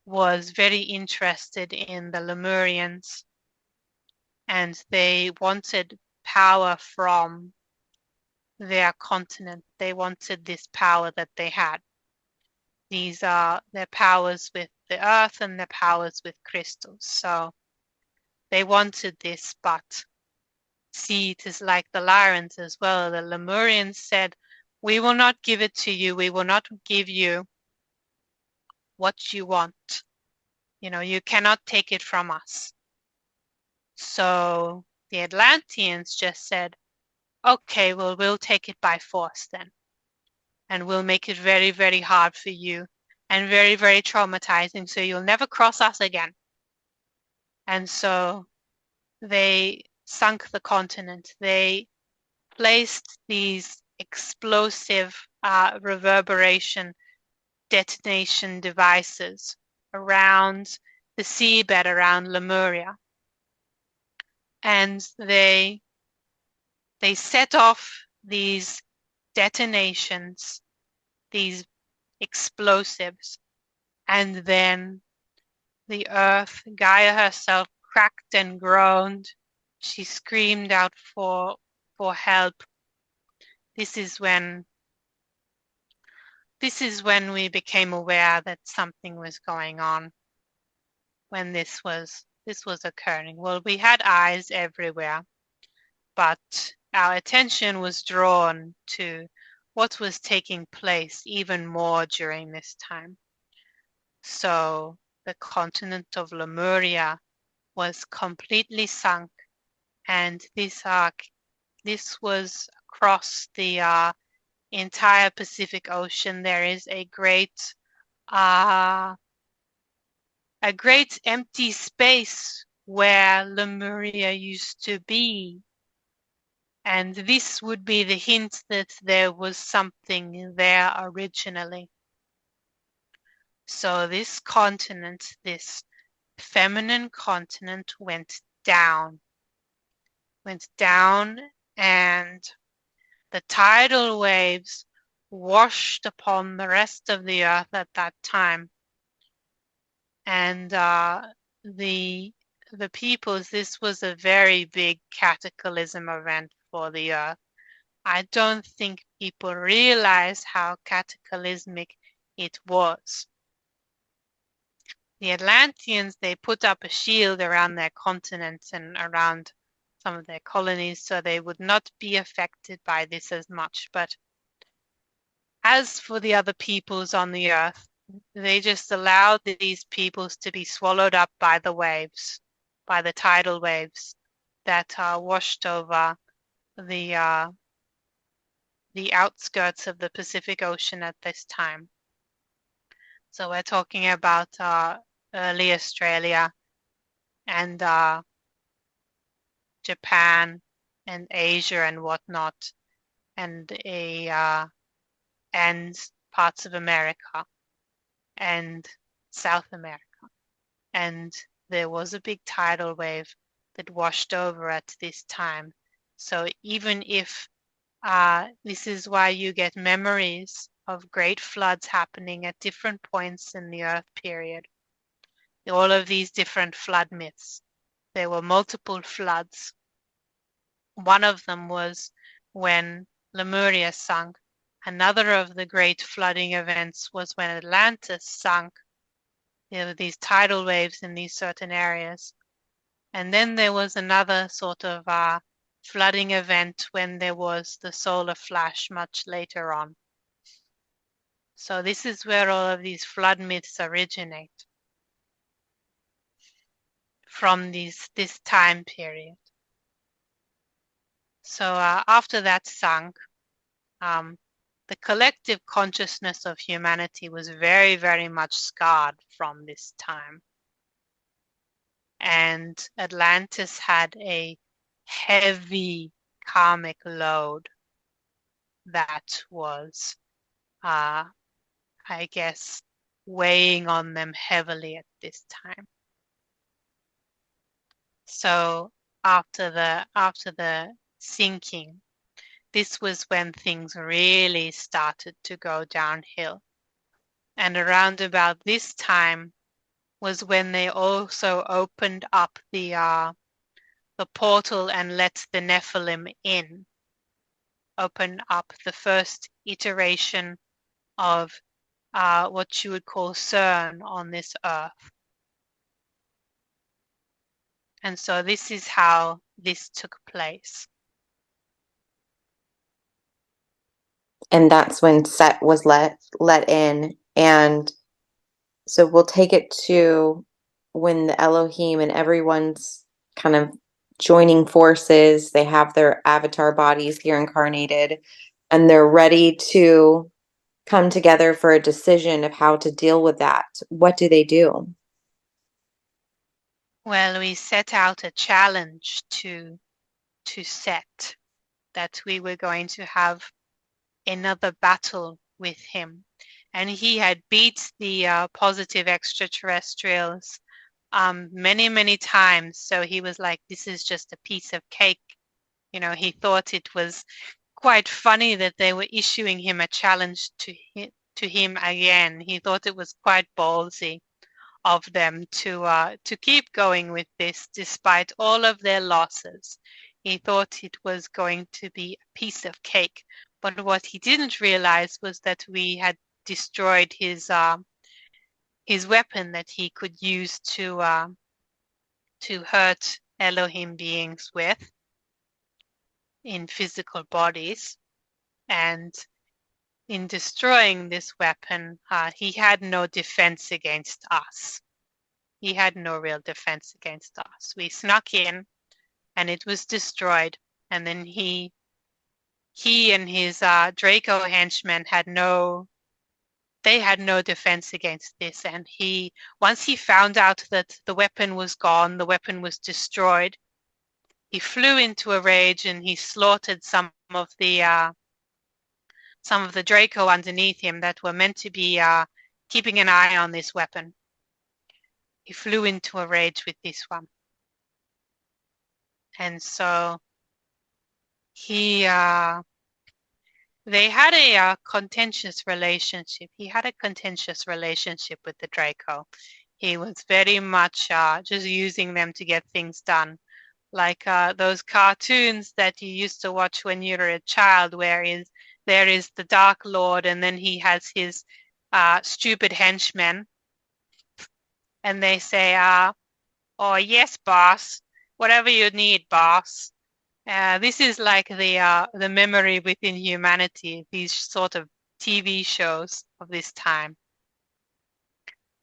was very interested in the Lemurians, and they wanted power from their continent. They wanted this power that they had. These are their powers with the earth and their powers with crystals. So they wanted this, but see, it is like the Lyrans as well. The Lemurians said, we will not give it to you. We will not give you what you want. You cannot take it from us. So the Atlanteans just said, okay, well, we'll take it by force then. And we'll make it very, very hard for you and very, very traumatizing, so you'll never cross us again. And so they sunk the continent. They placed these explosive reverberation detonation devices around the seabed around Lemuria. And they set off these detonations, these explosives, and then the earth, Gaia herself, cracked and groaned. She screamed out for help. This is when we became aware that something was going on, when this was occurring. Well, we had eyes everywhere, but our attention was drawn to what was taking place even more during this time. So the continent of Lemuria was completely sunk, and this was across the entire Pacific Ocean. There is a great empty space where Lemuria used to be. And this would be the hint that there was something there originally. So this continent, this feminine continent went down, and the tidal waves washed upon the rest of the earth at that time. And the peoples, this was a very big cataclysm event for the earth. I don't think people realize how cataclysmic it was. The Atlanteans, they put up a shield around their continents and around some of their colonies so they would not be affected by this as much. But as for the other peoples on the earth, they just allowed these peoples to be swallowed up by the waves, by the tidal waves that washed over the outskirts of the Pacific Ocean at this time. So we're talking about early Australia and Japan and Asia and whatnot, and and parts of America and South America. And there was a big tidal wave that washed over at this time. So even if this is why you get memories of great floods happening at different points in the Earth period. All of these different flood myths. There were multiple floods. One of them was when Lemuria sunk. Another of the great flooding events was when Atlantis sunk. There were these tidal waves in these certain areas. And then there was another sort of flooding event when there was the solar flash much later on. So this is where all of these flood myths originate, from this time period. So after that sunk, the collective consciousness of humanity was very, very much scarred from this time. And Atlantis had a heavy karmic load that was, I guess, weighing on them heavily at this time. So after the sinking, this was when things really started to go downhill. And around about this time was when they also opened up the portal and let the Nephilim in. Open up the first iteration of what you would call CERN on this earth. And so this is how this took place. And that's when Set was let in. And so we'll take it to when the Elohim and everyone's kind of joining forces. They have their avatar bodies here incarnated, and they're ready to come together for a decision of how to deal with that. What do they do? Well, we set out a challenge to Set, that we were going to have another battle with him. And he had beat the positive extraterrestrials many, many times. So he was like, this is just a piece of cake. You know, he thought it was quite funny that they were issuing him a challenge to him again. He thought it was quite ballsy of them to keep going with this despite all of their losses. He thought it was going to be a piece of cake, but what he didn't realize was that we had destroyed his weapon that he could use to hurt Elohim beings with in physical bodies. And in destroying this weapon, he had no defense against us. He had no real defense against us. We snuck in and it was destroyed. And then he and his Draco henchmen had no defense against this. And once he found out that the weapon was gone, the weapon was destroyed, he flew into a rage and he slaughtered some of the Draco underneath him that were meant to be keeping an eye on this weapon. flew into a rage with this one. And so they had a contentious relationship. He had a contentious relationship with the Draco. He was very much just using them to get things done. Like those cartoons that you used to watch when you were a child, where there is the Dark Lord and then he has his stupid henchmen. And they say, oh, yes, boss, whatever you need, boss. This is like the memory within humanity, these sort of TV shows of this time.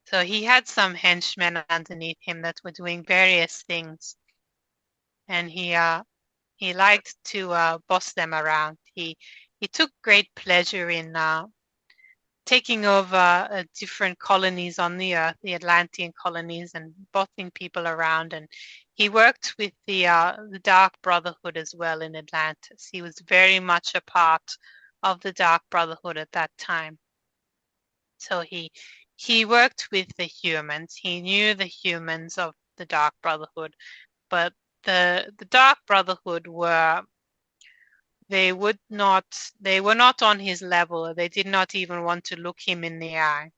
So he had some henchmen underneath him that were doing various things, and he liked to boss them around. He took great pleasure in taking over different colonies on the earth, the Atlantean colonies, and bossing people around. And he worked with the Dark Brotherhood as well in Atlantis. He was very much a part of the Dark Brotherhood at that time. So he worked with the humans. He knew the humans of the Dark Brotherhood, but the Dark Brotherhood they were not on his level. They did not even want to look him in the eye.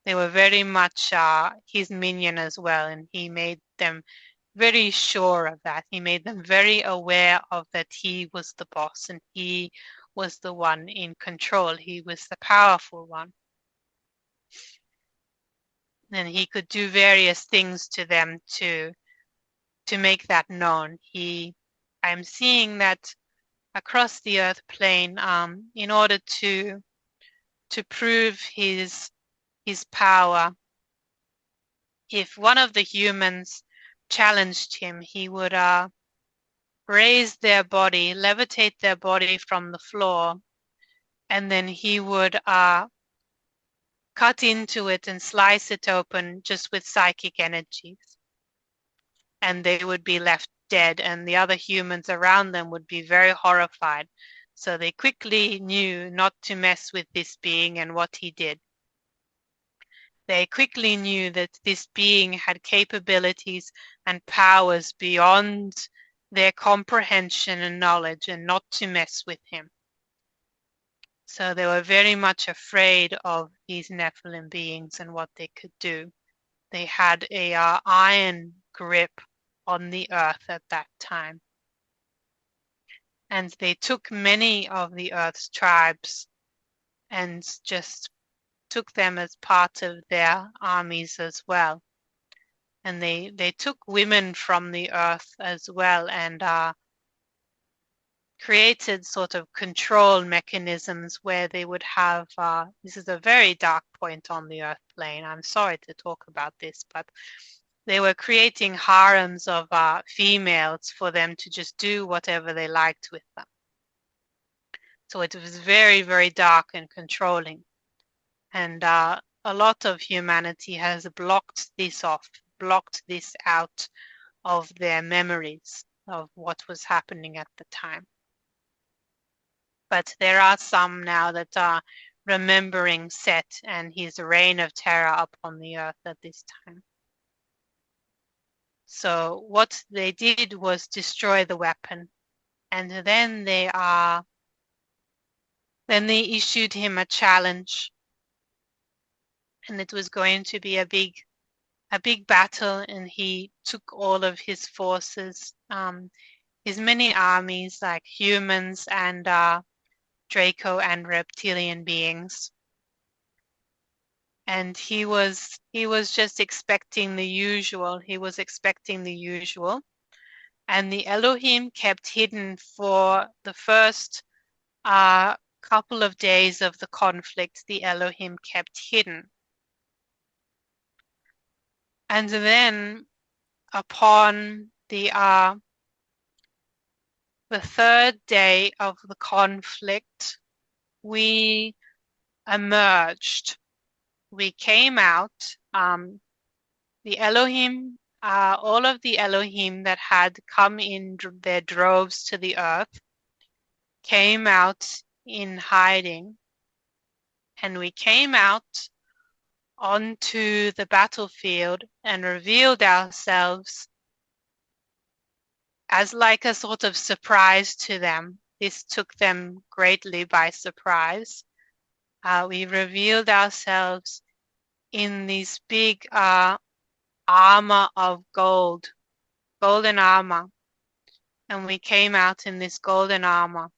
They were very much his minion as well, and he made them very sure of that. He made them very aware of that he was the boss and he was the one in control. He was the powerful one. And he could do various things to them to make that known. I'm seeing that across the earth plane, in order to prove his power. If one of the humans challenged him, he would raise their body, levitate their body from the floor, and then he would cut into it and slice it open just with psychic energies. And they would be left dead, and the other humans around them would be very horrified. So they quickly knew not to mess with this being and what he did. They quickly knew that this being had capabilities and powers beyond their comprehension and knowledge, and not to mess with him. So they were very much afraid of these Nephilim beings and what they could do. They had a iron grip on the earth at that time. And they took many of the earth's tribes and just took them as part of their armies as well. And they took women from the earth as well, and created sort of control mechanisms where they would have, this is a very dark point on the earth plane, I'm sorry to talk about this, but they were creating harems of females for them to just do whatever they liked with them. So it was very, very dark and controlling. And a lot of humanity has blocked this off, blocked this out of their memories of what was happening at the time. But there are some now that are remembering Set and his reign of terror upon the earth at this time. So what they did was destroy the weapon, and then they issued him a challenge, and it was going to be a big battle, and he took all of his forces, his many armies, like humans and Draco and reptilian beings. And he was just expecting the usual. He was expecting the usual. And the Elohim kept hidden for the first couple of days of the conflict. The Elohim kept hidden. And then upon the third day of the conflict, we emerged. We came out. The Elohim, all of the Elohim that had come in their droves to the earth, came out in hiding. And we came out onto the battlefield and revealed ourselves as like a sort of surprise to them. This took them greatly by surprise. We revealed ourselves in this big armor of gold, golden armor. And we came out in this golden armor.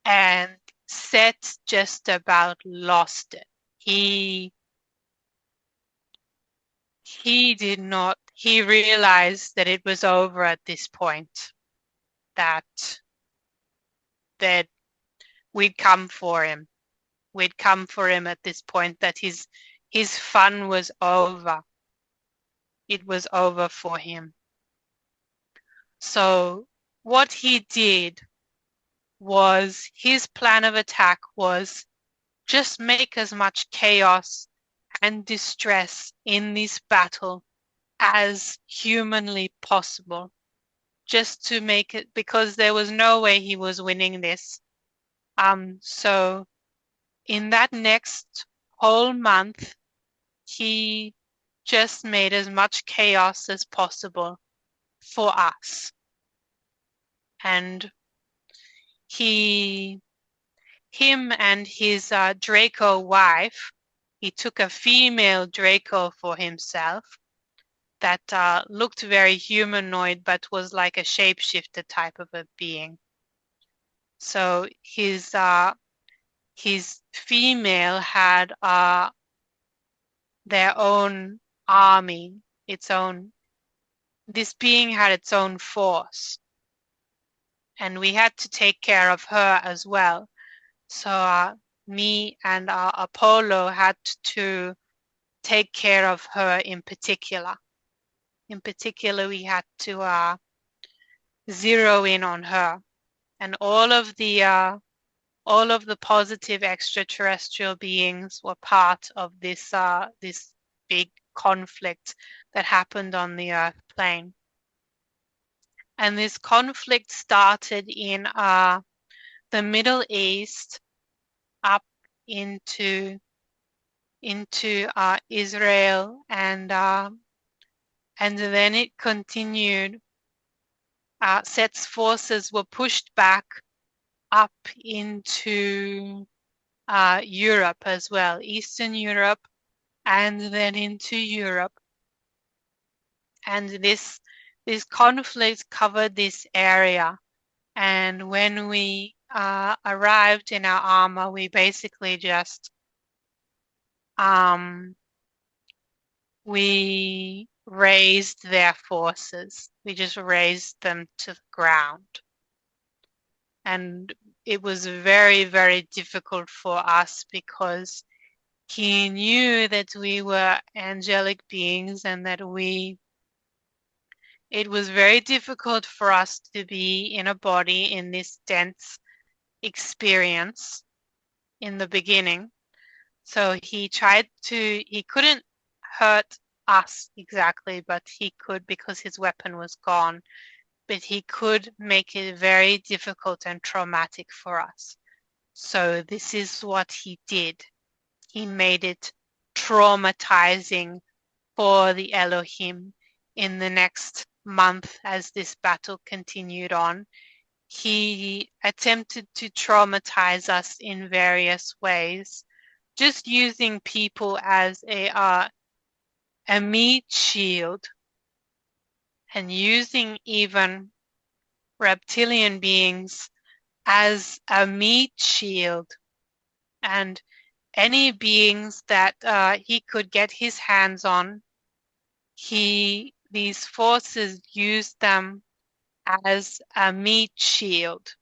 And Set just about lost it. He realized that it was over at this point, that we'd come for him. We'd come for him at this point, that his fun was over. It was over for him. So what he did was, his plan of attack was just make as much chaos and distress in this battle as humanly possible, just to make it, because there was no way he was winning this. So in that next whole month, he just made as much chaos as possible for us. And him and his Draco wife, he took a female Draco for himself that looked very humanoid, but was like a shapeshifter type of a being. So his female had their own army, this being had its own force. And we had to take care of her as well. So me and Apollo had to take care of her in particular. In particular, we had to zero in on her. And all of the positive extraterrestrial beings were part of this big conflict that happened on the Earth plane. And this conflict started in the Middle East, up into Israel, and then it continued. Set's forces were pushed back up into Europe as well, Eastern Europe, and then into Europe. And this conflict covered this area. And when we arrived in our armor, we basically just we raised their forces. We just raised them to the ground. And it was very, very difficult for us, because he knew that we were angelic beings, and that it was very difficult for us to be in a body in this dense experience in the beginning. So he couldn't hurt us exactly, but he could, because his weapon was gone, but he could make it very difficult and traumatic for us. So this is what he did. He made it traumatizing for the Elohim. In the next month, as this battle continued on, he attempted to traumatize us in various ways, just using people as a meat shield, and using even reptilian beings as a meat shield, and any beings that he could get his hands on, these forces used them as a meat shield.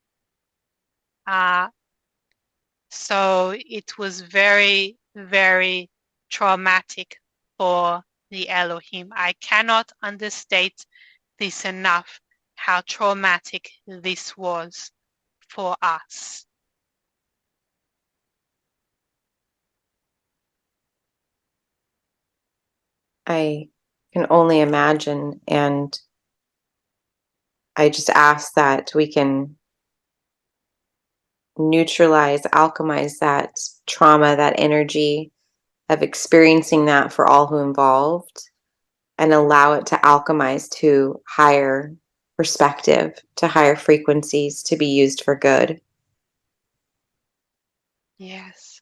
So it was very, very traumatic for the Elohim. I cannot understate this enough, how traumatic this was for us. I can only imagine, and I just ask that we can neutralize, alchemize that trauma, that energy, of experiencing that for all who involved, and allow it to alchemize to higher perspective, to higher frequencies, to be used for good. Yes.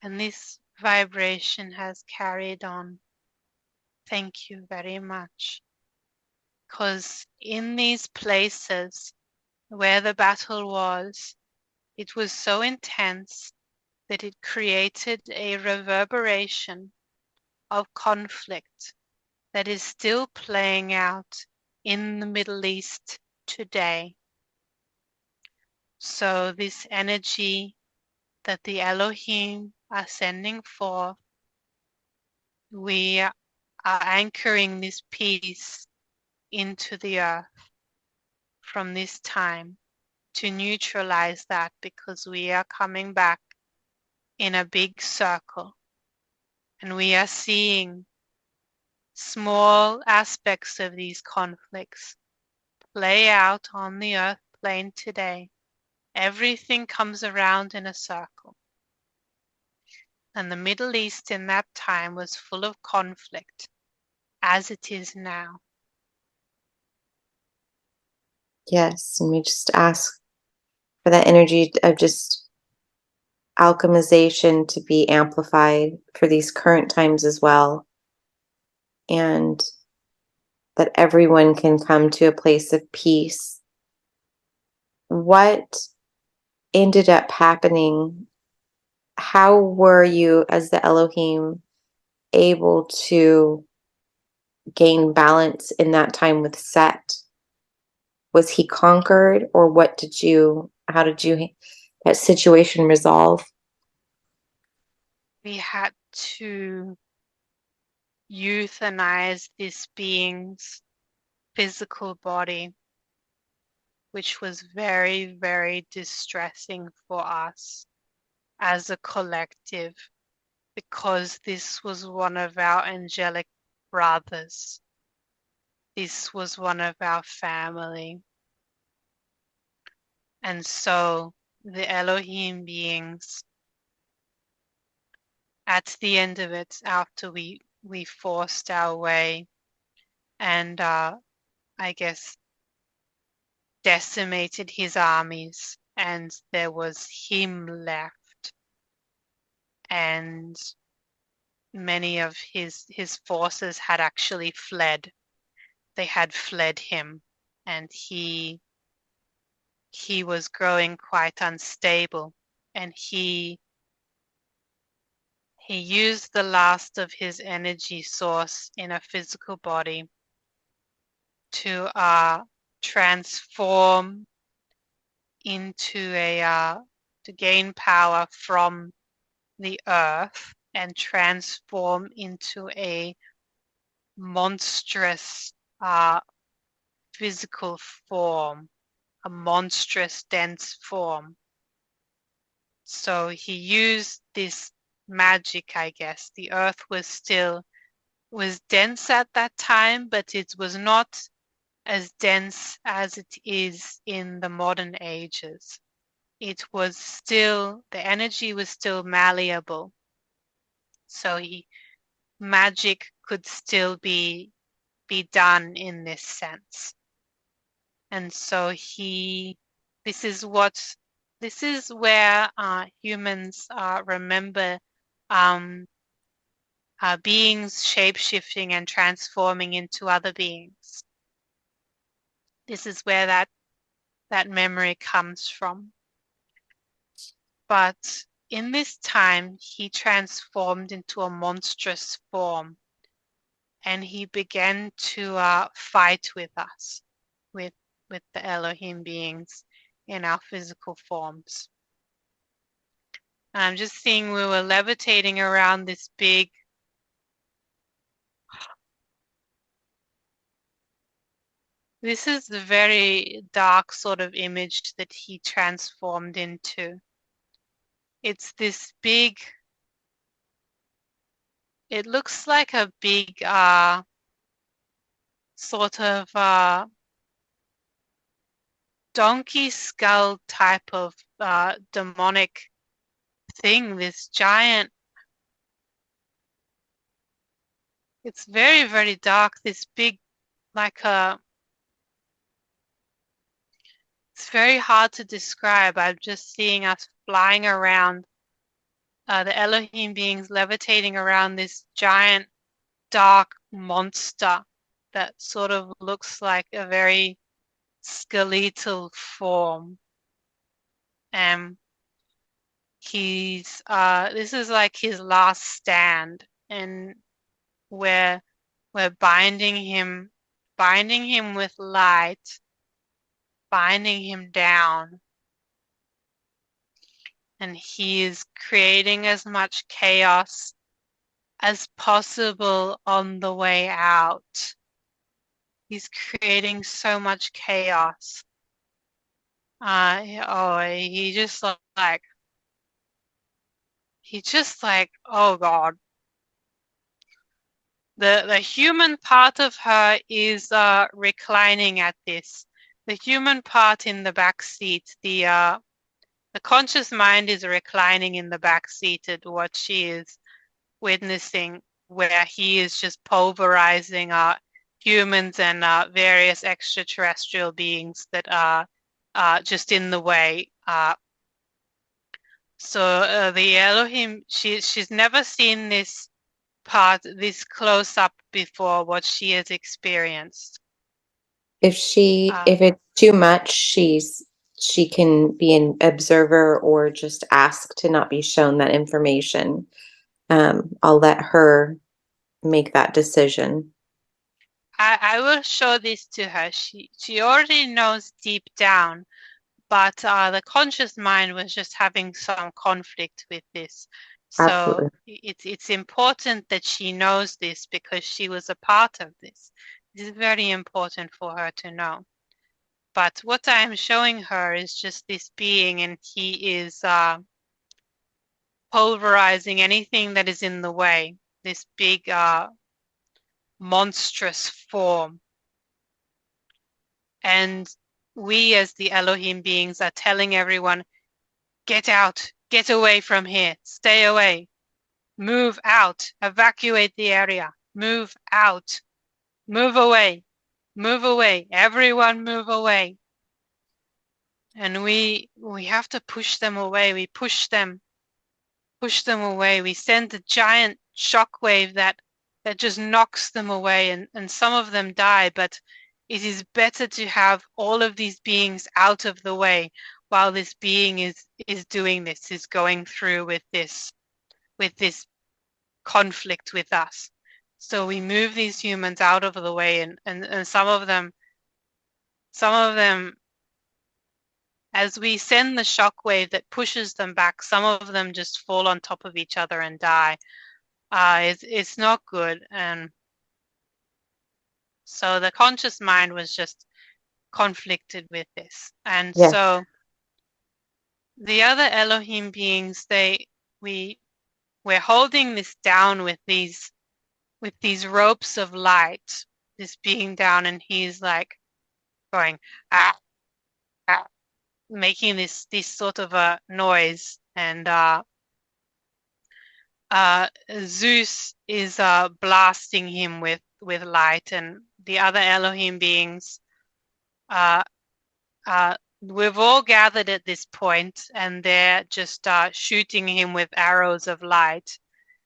And this vibration has carried on. Thank you very much. Because in these places where the battle was, it was so intense that it created a reverberation of conflict that is still playing out in the Middle East today. So this energy that the Elohim are sending forth, we are anchoring this peace into the earth from this time to neutralize that, because we are coming back in a big circle and we are seeing small aspects of these conflicts play out on the earth plane today. Everything comes around in a circle. And the Middle East in that time was full of conflict, as it is now. Yes, and we just ask for that energy of just alchemization to be amplified for these current times as well. And that everyone can come to a place of peace. What ended up happening? How were you, as the Elohim, able to gain balance in that time with Set? Was he conquered, or how did that situation resolve? We had to euthanize this being's physical body, which was very, very distressing for us as a collective, because this was one of our angelic brothers. This was one of our family. And so the Elohim beings, at the end of it, after we forced our way and I guess decimated his armies, and there was him left, and many of his forces had actually fled. They had fled him, and he was growing quite unstable, and he used the last of his energy source in a physical body to transform into to gain power from the earth and transform into a monstrous physical form, a monstrous dense form. So he used this magic, I guess. The earth was dense at that time, but it was not as dense as it is in the modern ages. It was still, the energy was still malleable. So magic could still be done in this sense. And so this is where humans remember beings shape-shifting and transforming into other beings. This is where that memory comes from. But in this time, he transformed into a monstrous form, and he began to fight with us, with the Elohim beings in our physical forms. And I'm just seeing we were levitating around this big This is the very dark sort of image that he transformed into. It's this big, it looks like a big sort of donkey skull type of demonic thing, this giant It's very, very dark. This big, like a, it's very hard to describe. I'm just seeing us flying around, the Elohim beings levitating around this giant dark monster that sort of looks like a very skeletal form. This is like his last stand, and we're binding him with light, binding him down, and he is creating as much chaos as possible on the way out. He's creating so much chaos. He just like, oh God. The human part of her is reclining at this. The human part in the back seat, the conscious mind is reclining in the back seat at what she is witnessing, where he is just pulverizing humans and various extraterrestrial beings that are just in the way. So the Elohim, she's never seen this part this close up before, what she has experienced. If it's too much, she can be an observer or just ask to not be shown that information. I'll let her make that decision. I will show this to her. She already knows deep down, but the conscious mind was just having some conflict with this. So Absolutely. it's important that she knows this because she was a part of this. This is very important for her to know. But what I'm showing her is just this being, and he is pulverizing anything that is in the way. This big monstrous form. And we as the Elohim beings are telling everyone, get out, get away from here, stay away, move out, evacuate the area, move out, move away, everyone move away. And we have to push them away. We push them away. We send a giant shockwave that just knocks them away, and some of them die, but it is better to have all of these beings out of the way while this being is doing this, is going through with this conflict with us. So we move these humans out of the way, and some of them, as we send the shockwave that pushes them back, some of them just fall on top of each other and die. It's not good. And so the conscious mind was just conflicted with this. And Yes. so the other Elohim beings, we're holding this down with these ropes of light, this being down, and he's like going, ah, ah, making this sort of a noise. And Zeus is blasting him with light, and the other Elohim beings, we've all gathered at this point, and they're just shooting him with arrows of light,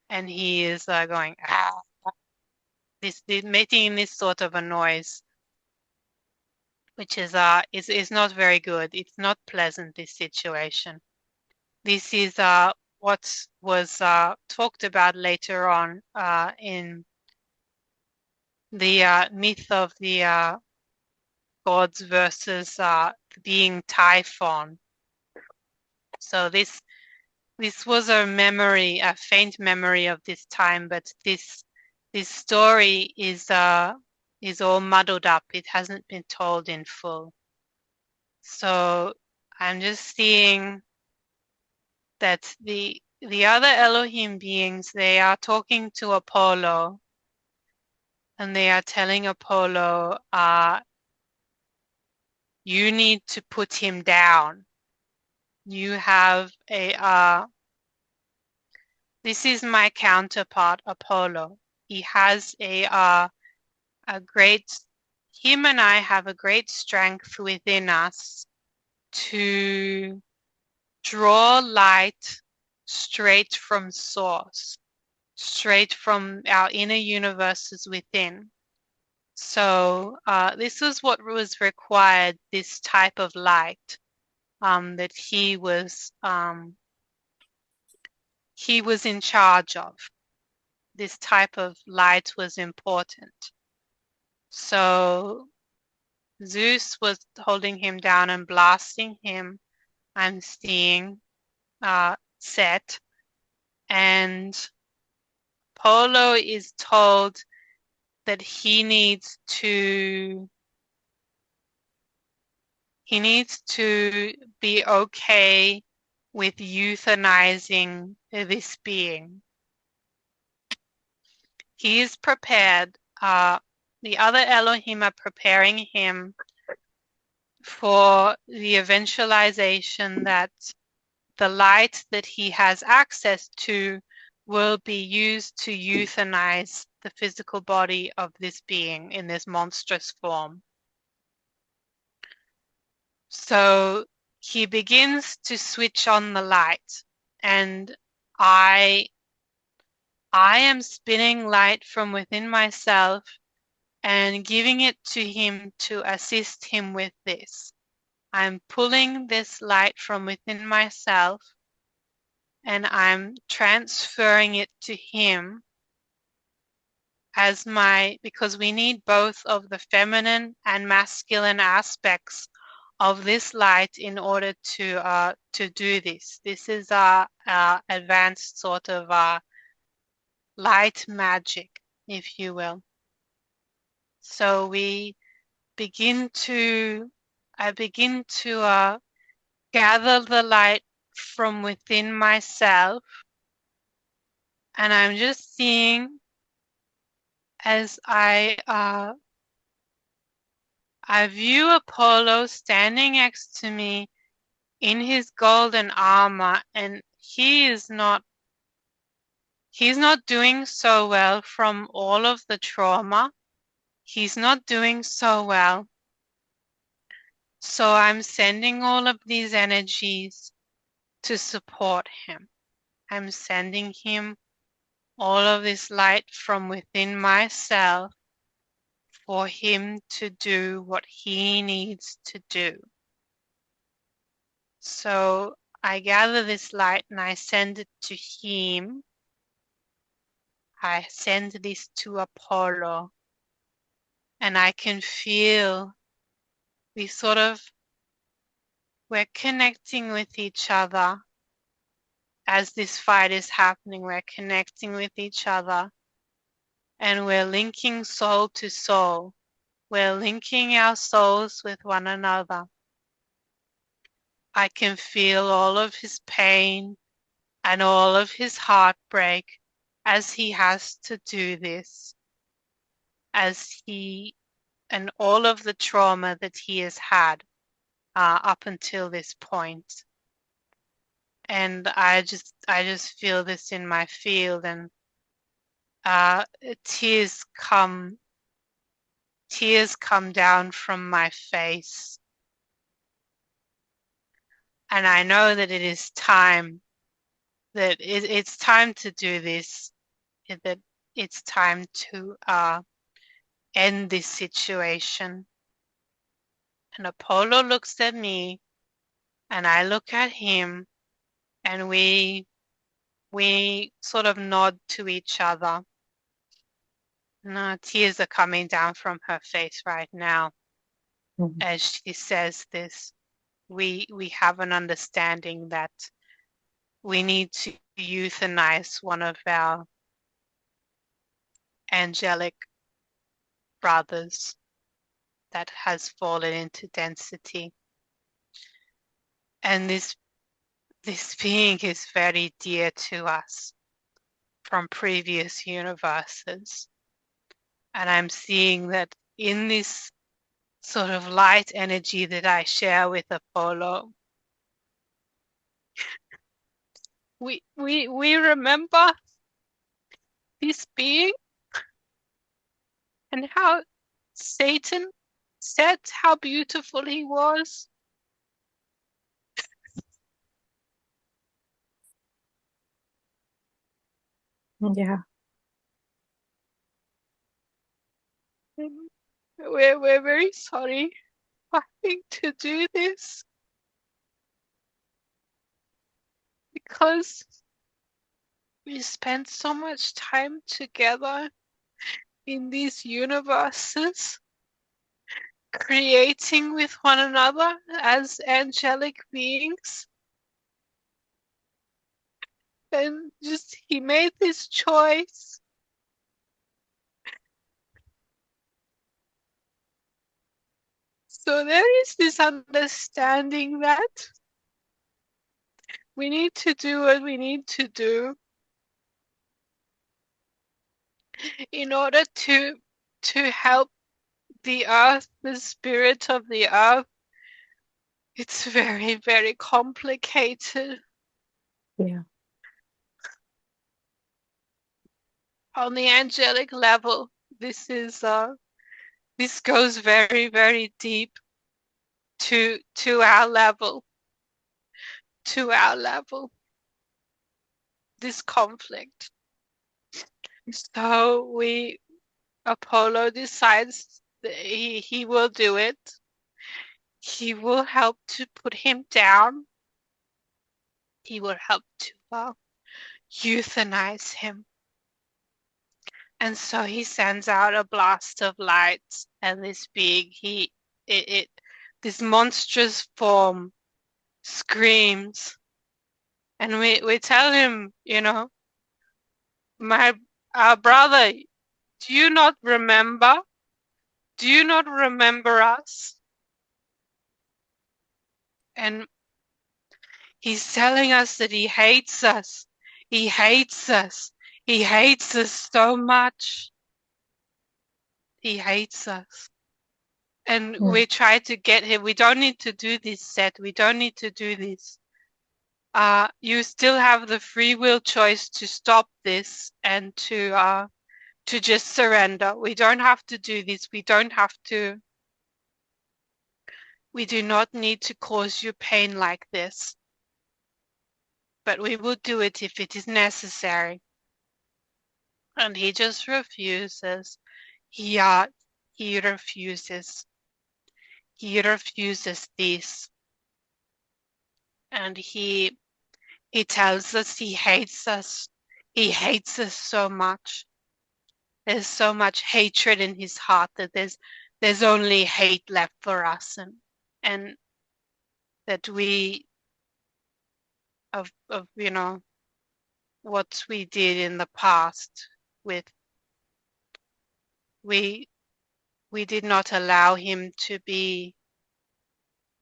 and he is going, ah, making this sort of a noise, which is not very good. It's not pleasant, this situation. This is what was talked about later on in the myth of the gods versus the being Typhon. So this was a memory, a faint memory of this time, but this story is all muddled up. It hasn't been told in full. So I'm just seeing that the other Elohim beings, they are talking to Apollo, and they are telling Apollo, you need to put him down. You have a this is my counterpart, Apollo. he has a great, him and I have a great strength within us to draw light straight from source, straight from our inner universes within. So this was what was required, this type of light that he was in charge of. This type of light was important. So Zeus was holding him down and blasting him. I'm seeing Set, and Polo is told that he needs to be okay with euthanizing this being. He is prepared. The other Elohim are preparing him for the eventualization that the light that he has access to will be used to euthanize the physical body of this being in this monstrous form. So he begins to switch on the light, and I am spinning light from within myself and giving it to him to assist him with this. I'm pulling this light from within myself and I'm transferring it to him as because we need both of the feminine and masculine aspects of this light in order to do this. This is our advanced sort of light magic, if you will. So I begin to gather the light from within myself, and I'm just seeing as I view Apollo standing next to me in his golden armor, and he's not doing so well from all of the trauma. He's not doing so well. So I'm sending all of these energies to support him. I'm sending him all of this light from within myself for him to do what he needs to do. So I gather this light and I send it to him. I send this to Apollo, and I can feel we're connecting with each other as this fight is happening. We're connecting with each other and we're linking soul to soul. We're linking our souls with one another. I can feel all of his pain and all of his heartbreak as he has to do this, and all of the trauma that he has had up until this point. And I just feel this in my field, and tears come down from my face. And I know that it is time, that it's time to do this, that it's time to end this situation. And Apollo looks at me and I look at him, and we sort of nod to each other. No, tears are coming down from her face right now as she says this. We have an understanding that we need to euthanize one of our angelic brothers that has fallen into density. And this being is very dear to us from previous universes. And I'm seeing that in this sort of light energy that I share with Apollo, we remember this being and how Satan said how beautiful he was. Yeah. We're very sorry for having to do this, because we spent so much time together in these universes, creating with one another as angelic beings. And just he made this choice. So there is this understanding that we need to do what we need to do in order to help the earth, the spirit of the earth. It's very, very complicated. Yeah. On the angelic level, this goes very, very deep to our level, this conflict. So Apollo decides that he will do it. He will help to put him down. He will help to euthanize him. And so he sends out a blast of light, and this this monstrous form screams. And we tell him, our brother, do you not remember? Do you not remember us? And he's telling us that he hates us. He hates us. He hates us so much. He hates us. And we try to get him. We don't need to do this, Seth. We don't need to do this. You still have the free will choice to stop this and to just surrender. We don't have to do this. We do not need to cause you pain like this. But we will do it if it is necessary. And he just refuses. He refuses. He refuses this. And he tells us he hates us. He hates us so much. There's so much hatred in his heart that there's only hate left for us, and that we of what we did in the past with we did not allow him to be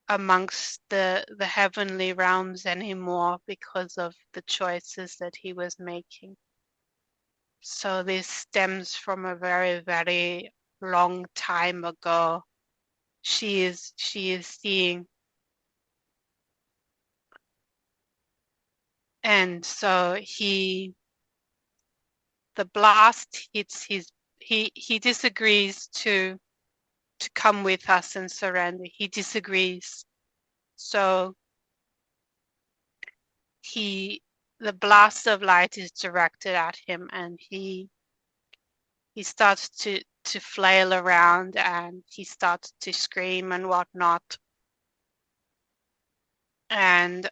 amongst the heavenly realms anymore because of the choices that he was making. So this stems from a very, very long time ago. She is seeing. And so the blast hits he disagrees to come with us and surrender. He disagrees. So the blast of light is directed at him, and he starts to flail around, and he starts to scream and whatnot. And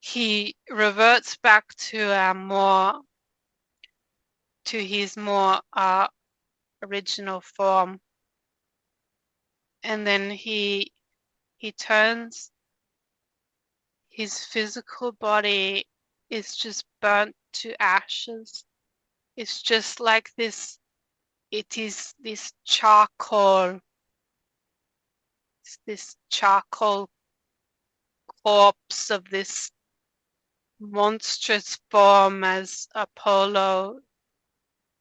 he reverts back to his more original form, and then he turns. His physical body is just burnt to ashes. It's just like this. It is this charcoal corpse of this monstrous form as Apollo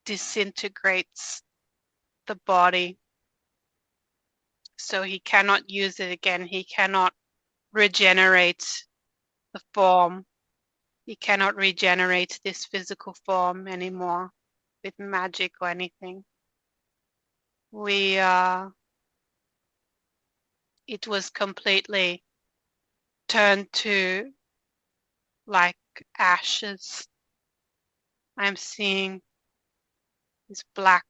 disintegrates the body. So he cannot use it again. He cannot regenerate the form. He cannot regenerate this physical form anymore. with magic or anything. It was completely turned to like ashes. I'm seeing these black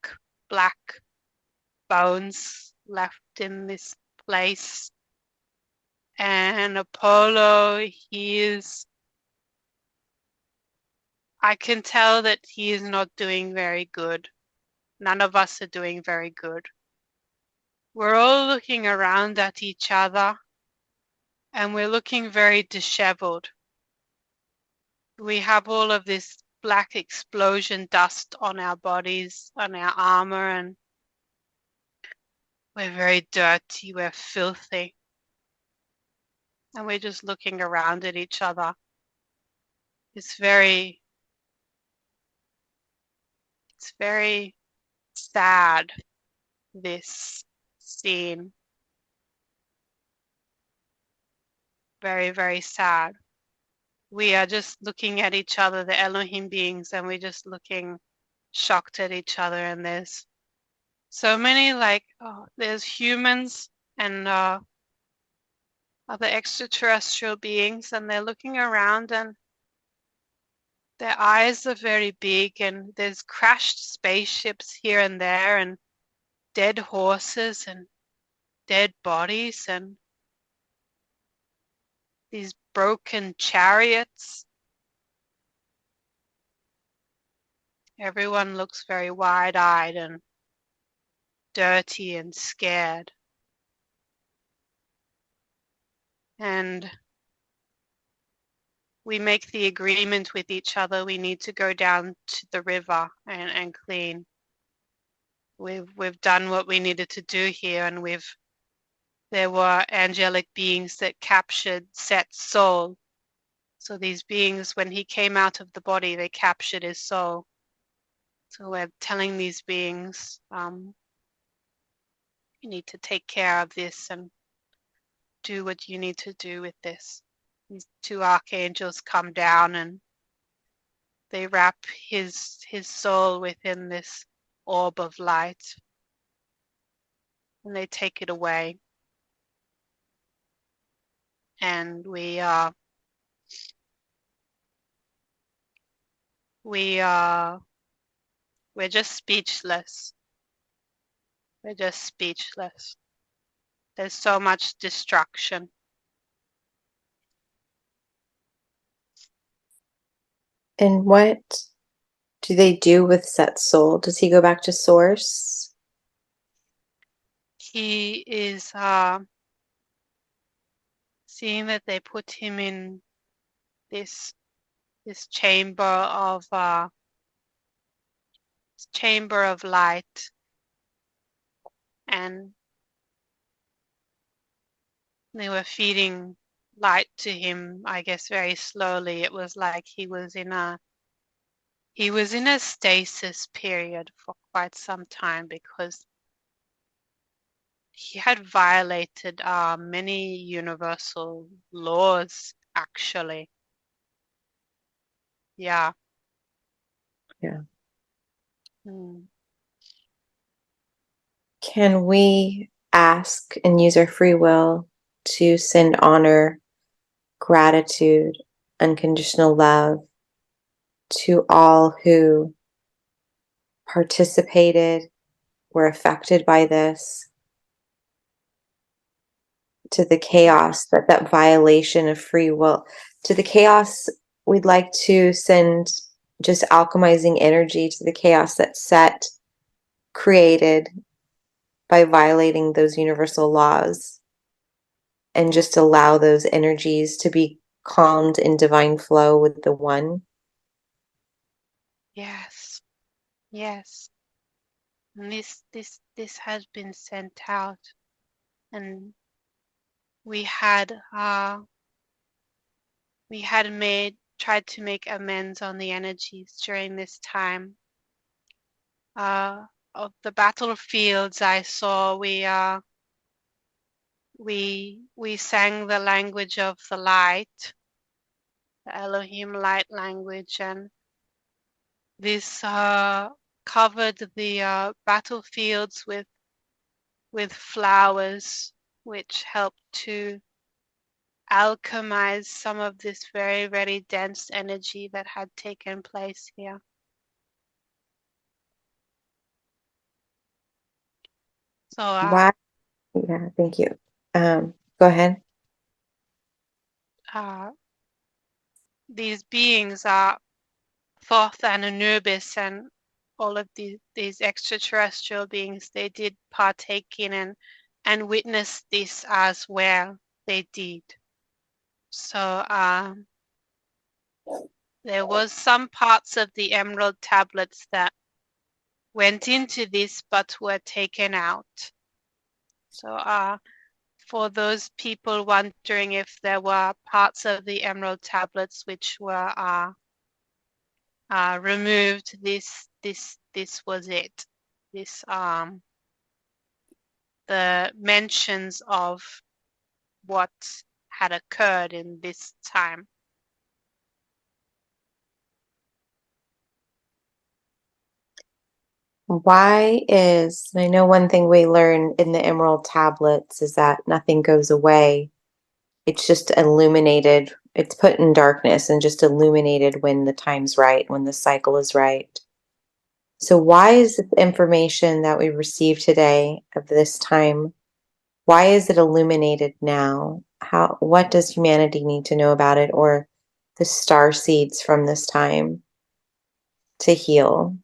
bones left in this place. And Apollo, I can tell that he is not doing very good. None of us are doing very good. We're all looking around at each other and we're looking very disheveled. We have all of this black explosion dust on our bodies, on our armor, and we're very dirty, we're filthy. And we're just looking around at each other. It's very sad, this scene. Very, very sad. We are just looking at each other, the Elohim beings, and we're just looking shocked at each other. And there's so many, there's humans and other extraterrestrial beings, and they're looking around and their eyes are very big, and there's crashed spaceships here and there, and dead horses and dead bodies, and these broken chariots. Everyone looks very wide-eyed and dirty and scared. And we make the agreement with each other, we need to go down to the river and clean. We've done what we needed to do here, and there were angelic beings that captured Set's soul. So these beings, when he came out of the body, they captured his soul. So we're telling these beings, you need to take care of this and do what you need to do with this. These two archangels come down and they wrap his soul within this orb of light, and they take it away. And we're just speechless. We're just speechless. There's so much destruction. And what do they do with Set's soul? Does he go back to source? He is seeing that they put him in this chamber of light, and they were feeding light to him, I guess, very slowly. It was like he was in a stasis period for quite some time, because he had violated many universal laws, actually. Yeah. Yeah. Mm. Can we ask and use our free will to send honor, gratitude, unconditional love to all who participated, were affected by this, to the chaos, that violation of free will, to the chaos? We'd like to send just alchemizing energy to the chaos that Set created by violating those universal laws, and just allow those energies to be calmed in divine flow with the one. Yes. Yes. And this has been sent out, and we had tried to make amends on the energies during this time. Of the battlefields I saw, we sang the language of the light, the Elohim light language, and this covered the battlefields with flowers, which helped to alchemize some of this very, very dense energy that had taken place here. So Why? Yeah, thank you. Go ahead. these beings are Thoth and Anubis and all of these extraterrestrial beings, they did partake in and witness this as well. They did. So there was some parts of the emerald tablets that went into this but were taken out. So for those people wondering if there were parts of the emerald tablets which were removed, this was it. This the mentions of what had occurred in this time. Why is, I know one thing we learn in the emerald tablets is that nothing goes away. It's just illuminated. It's put in darkness and just illuminated when the time's right, when the cycle is right. So why is the information that we receive today of this time, why is it illuminated now? What does humanity need to know about it, or the star seeds from this time to heal?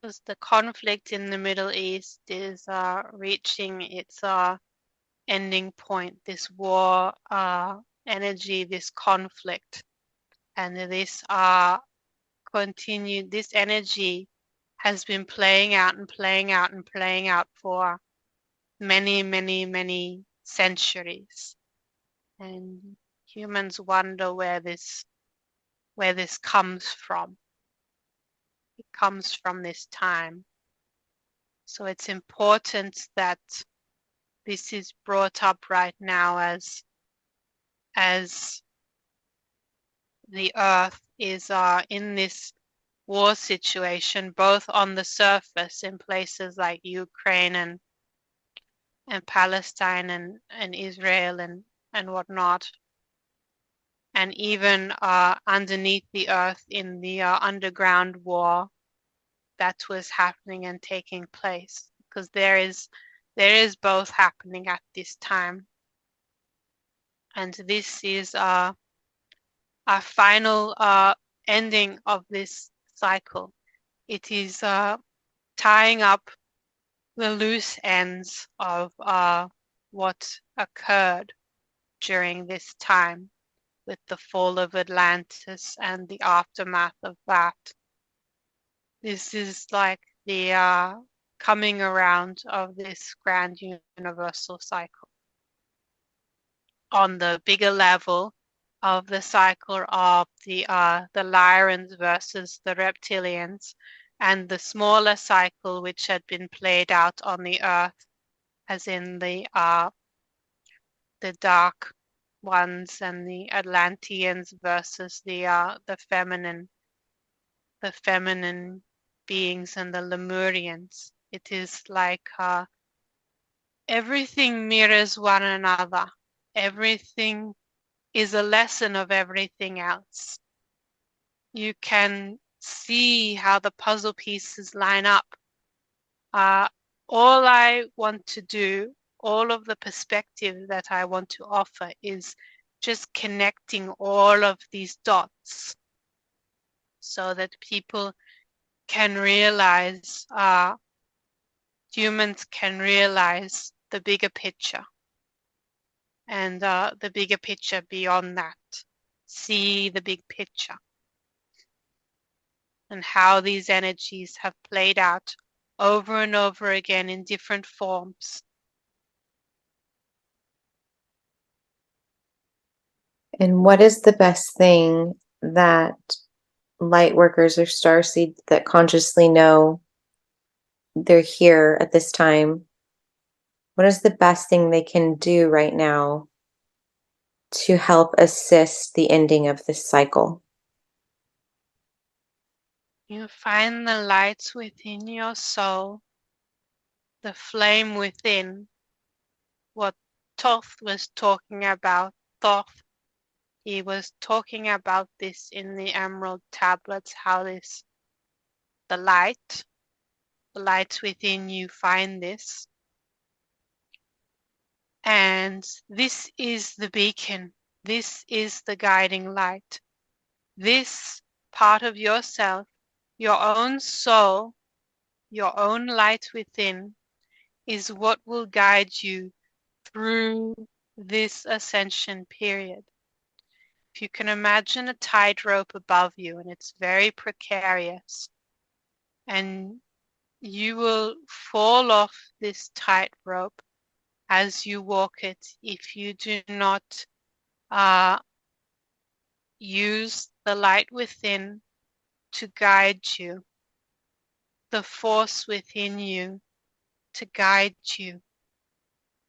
Because the conflict in the Middle East is reaching its ending point, this war energy, this conflict, and this this energy has been playing out and playing out and playing out for many, many, many centuries. And humans wonder where this comes from. It comes from this time. So it's important that this is brought up right now as the earth is in this war situation, both on the surface in places like Ukraine and Palestine and Israel and whatnot, and even underneath the earth in the underground war that was happening and taking place, because there is both happening at this time. And this is our final ending of this cycle. It is tying up the loose ends of what occurred during this time with the fall of Atlantis and the aftermath of that. This is like the coming around of this grand universal cycle. On the bigger level of the cycle of the Lyrans versus the reptilians, and the smaller cycle which had been played out on the earth, as in the dark ones and the Atlanteans versus the feminine beings and the Lemurians. It is like everything mirrors one another. Everything is a lesson of everything else. You can see how the puzzle pieces line up. All I want to do, all of the perspective that I want to offer is just connecting all of these dots so that people can realize, humans can realize the bigger picture and the bigger picture beyond that. See the big picture and how these energies have played out over and over again in different forms. And what is the best thing that light workers or starseeds that consciously know they're here at this time, what is the best thing they can do right now to help assist the ending of this cycle? You find the light within your soul, the flame within, what Thoth was talking about. Thoth, he was talking about this in the Emerald Tablets, how the light within you find this. And this is the beacon. This is the guiding light. This part of yourself, your own soul, your own light within, is what will guide you through this ascension period. If you can imagine a tightrope above you, and it's very precarious, and you will fall off this tightrope as you walk it if you do not use the light within to guide you, the force within you to guide you,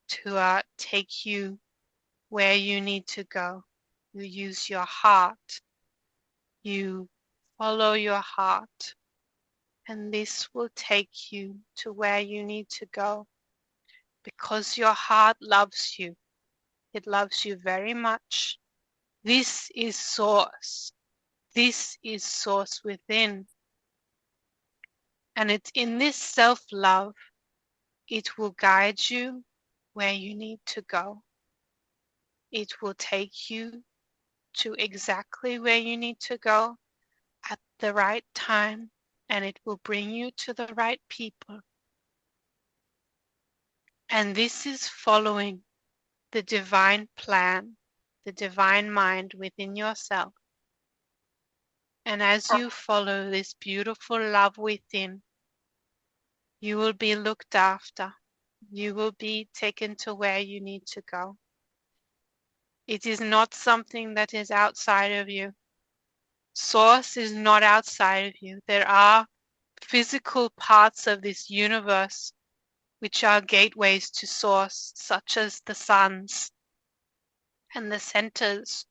to take you where you need to go. You use your heart, you follow your heart, and this will take you to where you need to go because your heart loves you. It loves you very much. This is source. This is source within. And it's in this self-love, it will guide you where you need to go. It will take you to exactly where you need to go at the right time, and it will bring you to the right people. And this is following the divine plan, the divine mind within yourself. And as you follow this beautiful love within, you will be looked after. You will be taken to where you need to go. It is not something that is outside of you. Source is not outside of you. There are physical parts of this universe which are gateways to source, such as the suns and the centers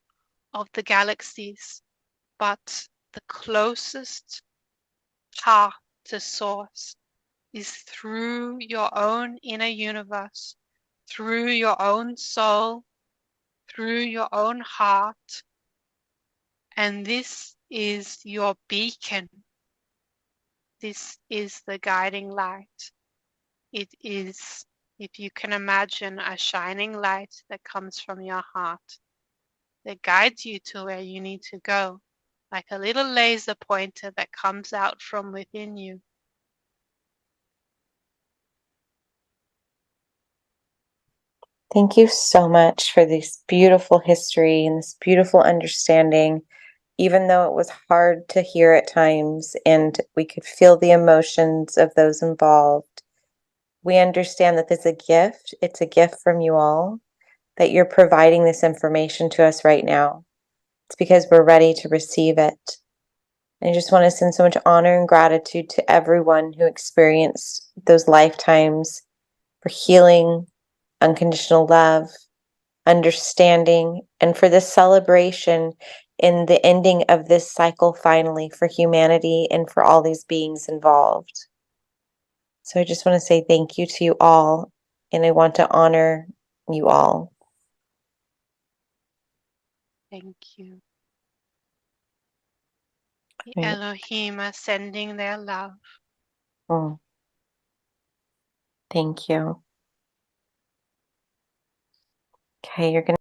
of the galaxies. But the closest path to source is through your own inner universe, through your own soul, through your own heart. And this is your beacon. This is the guiding light. It is, if you can imagine, a shining light that comes from your heart that guides you to where you need to go, like a little laser pointer that comes out from within you. Thank you so much for this beautiful history and this beautiful understanding, even though it was hard to hear at times and we could feel the emotions of those involved. We understand that this is a gift. It's a gift from you all, that you're providing this information to us right now. It's because we're ready to receive it. And I just want to send so much honor and gratitude to everyone who experienced those lifetimes for healing, unconditional love, understanding, and for this celebration in the ending of this cycle finally for humanity and for all these beings involved. So I just want to say thank you to you all, and I want to honor you all. Thank you. The Right. Elohim are sending their love. Mm. Thank you. Okay, you're going to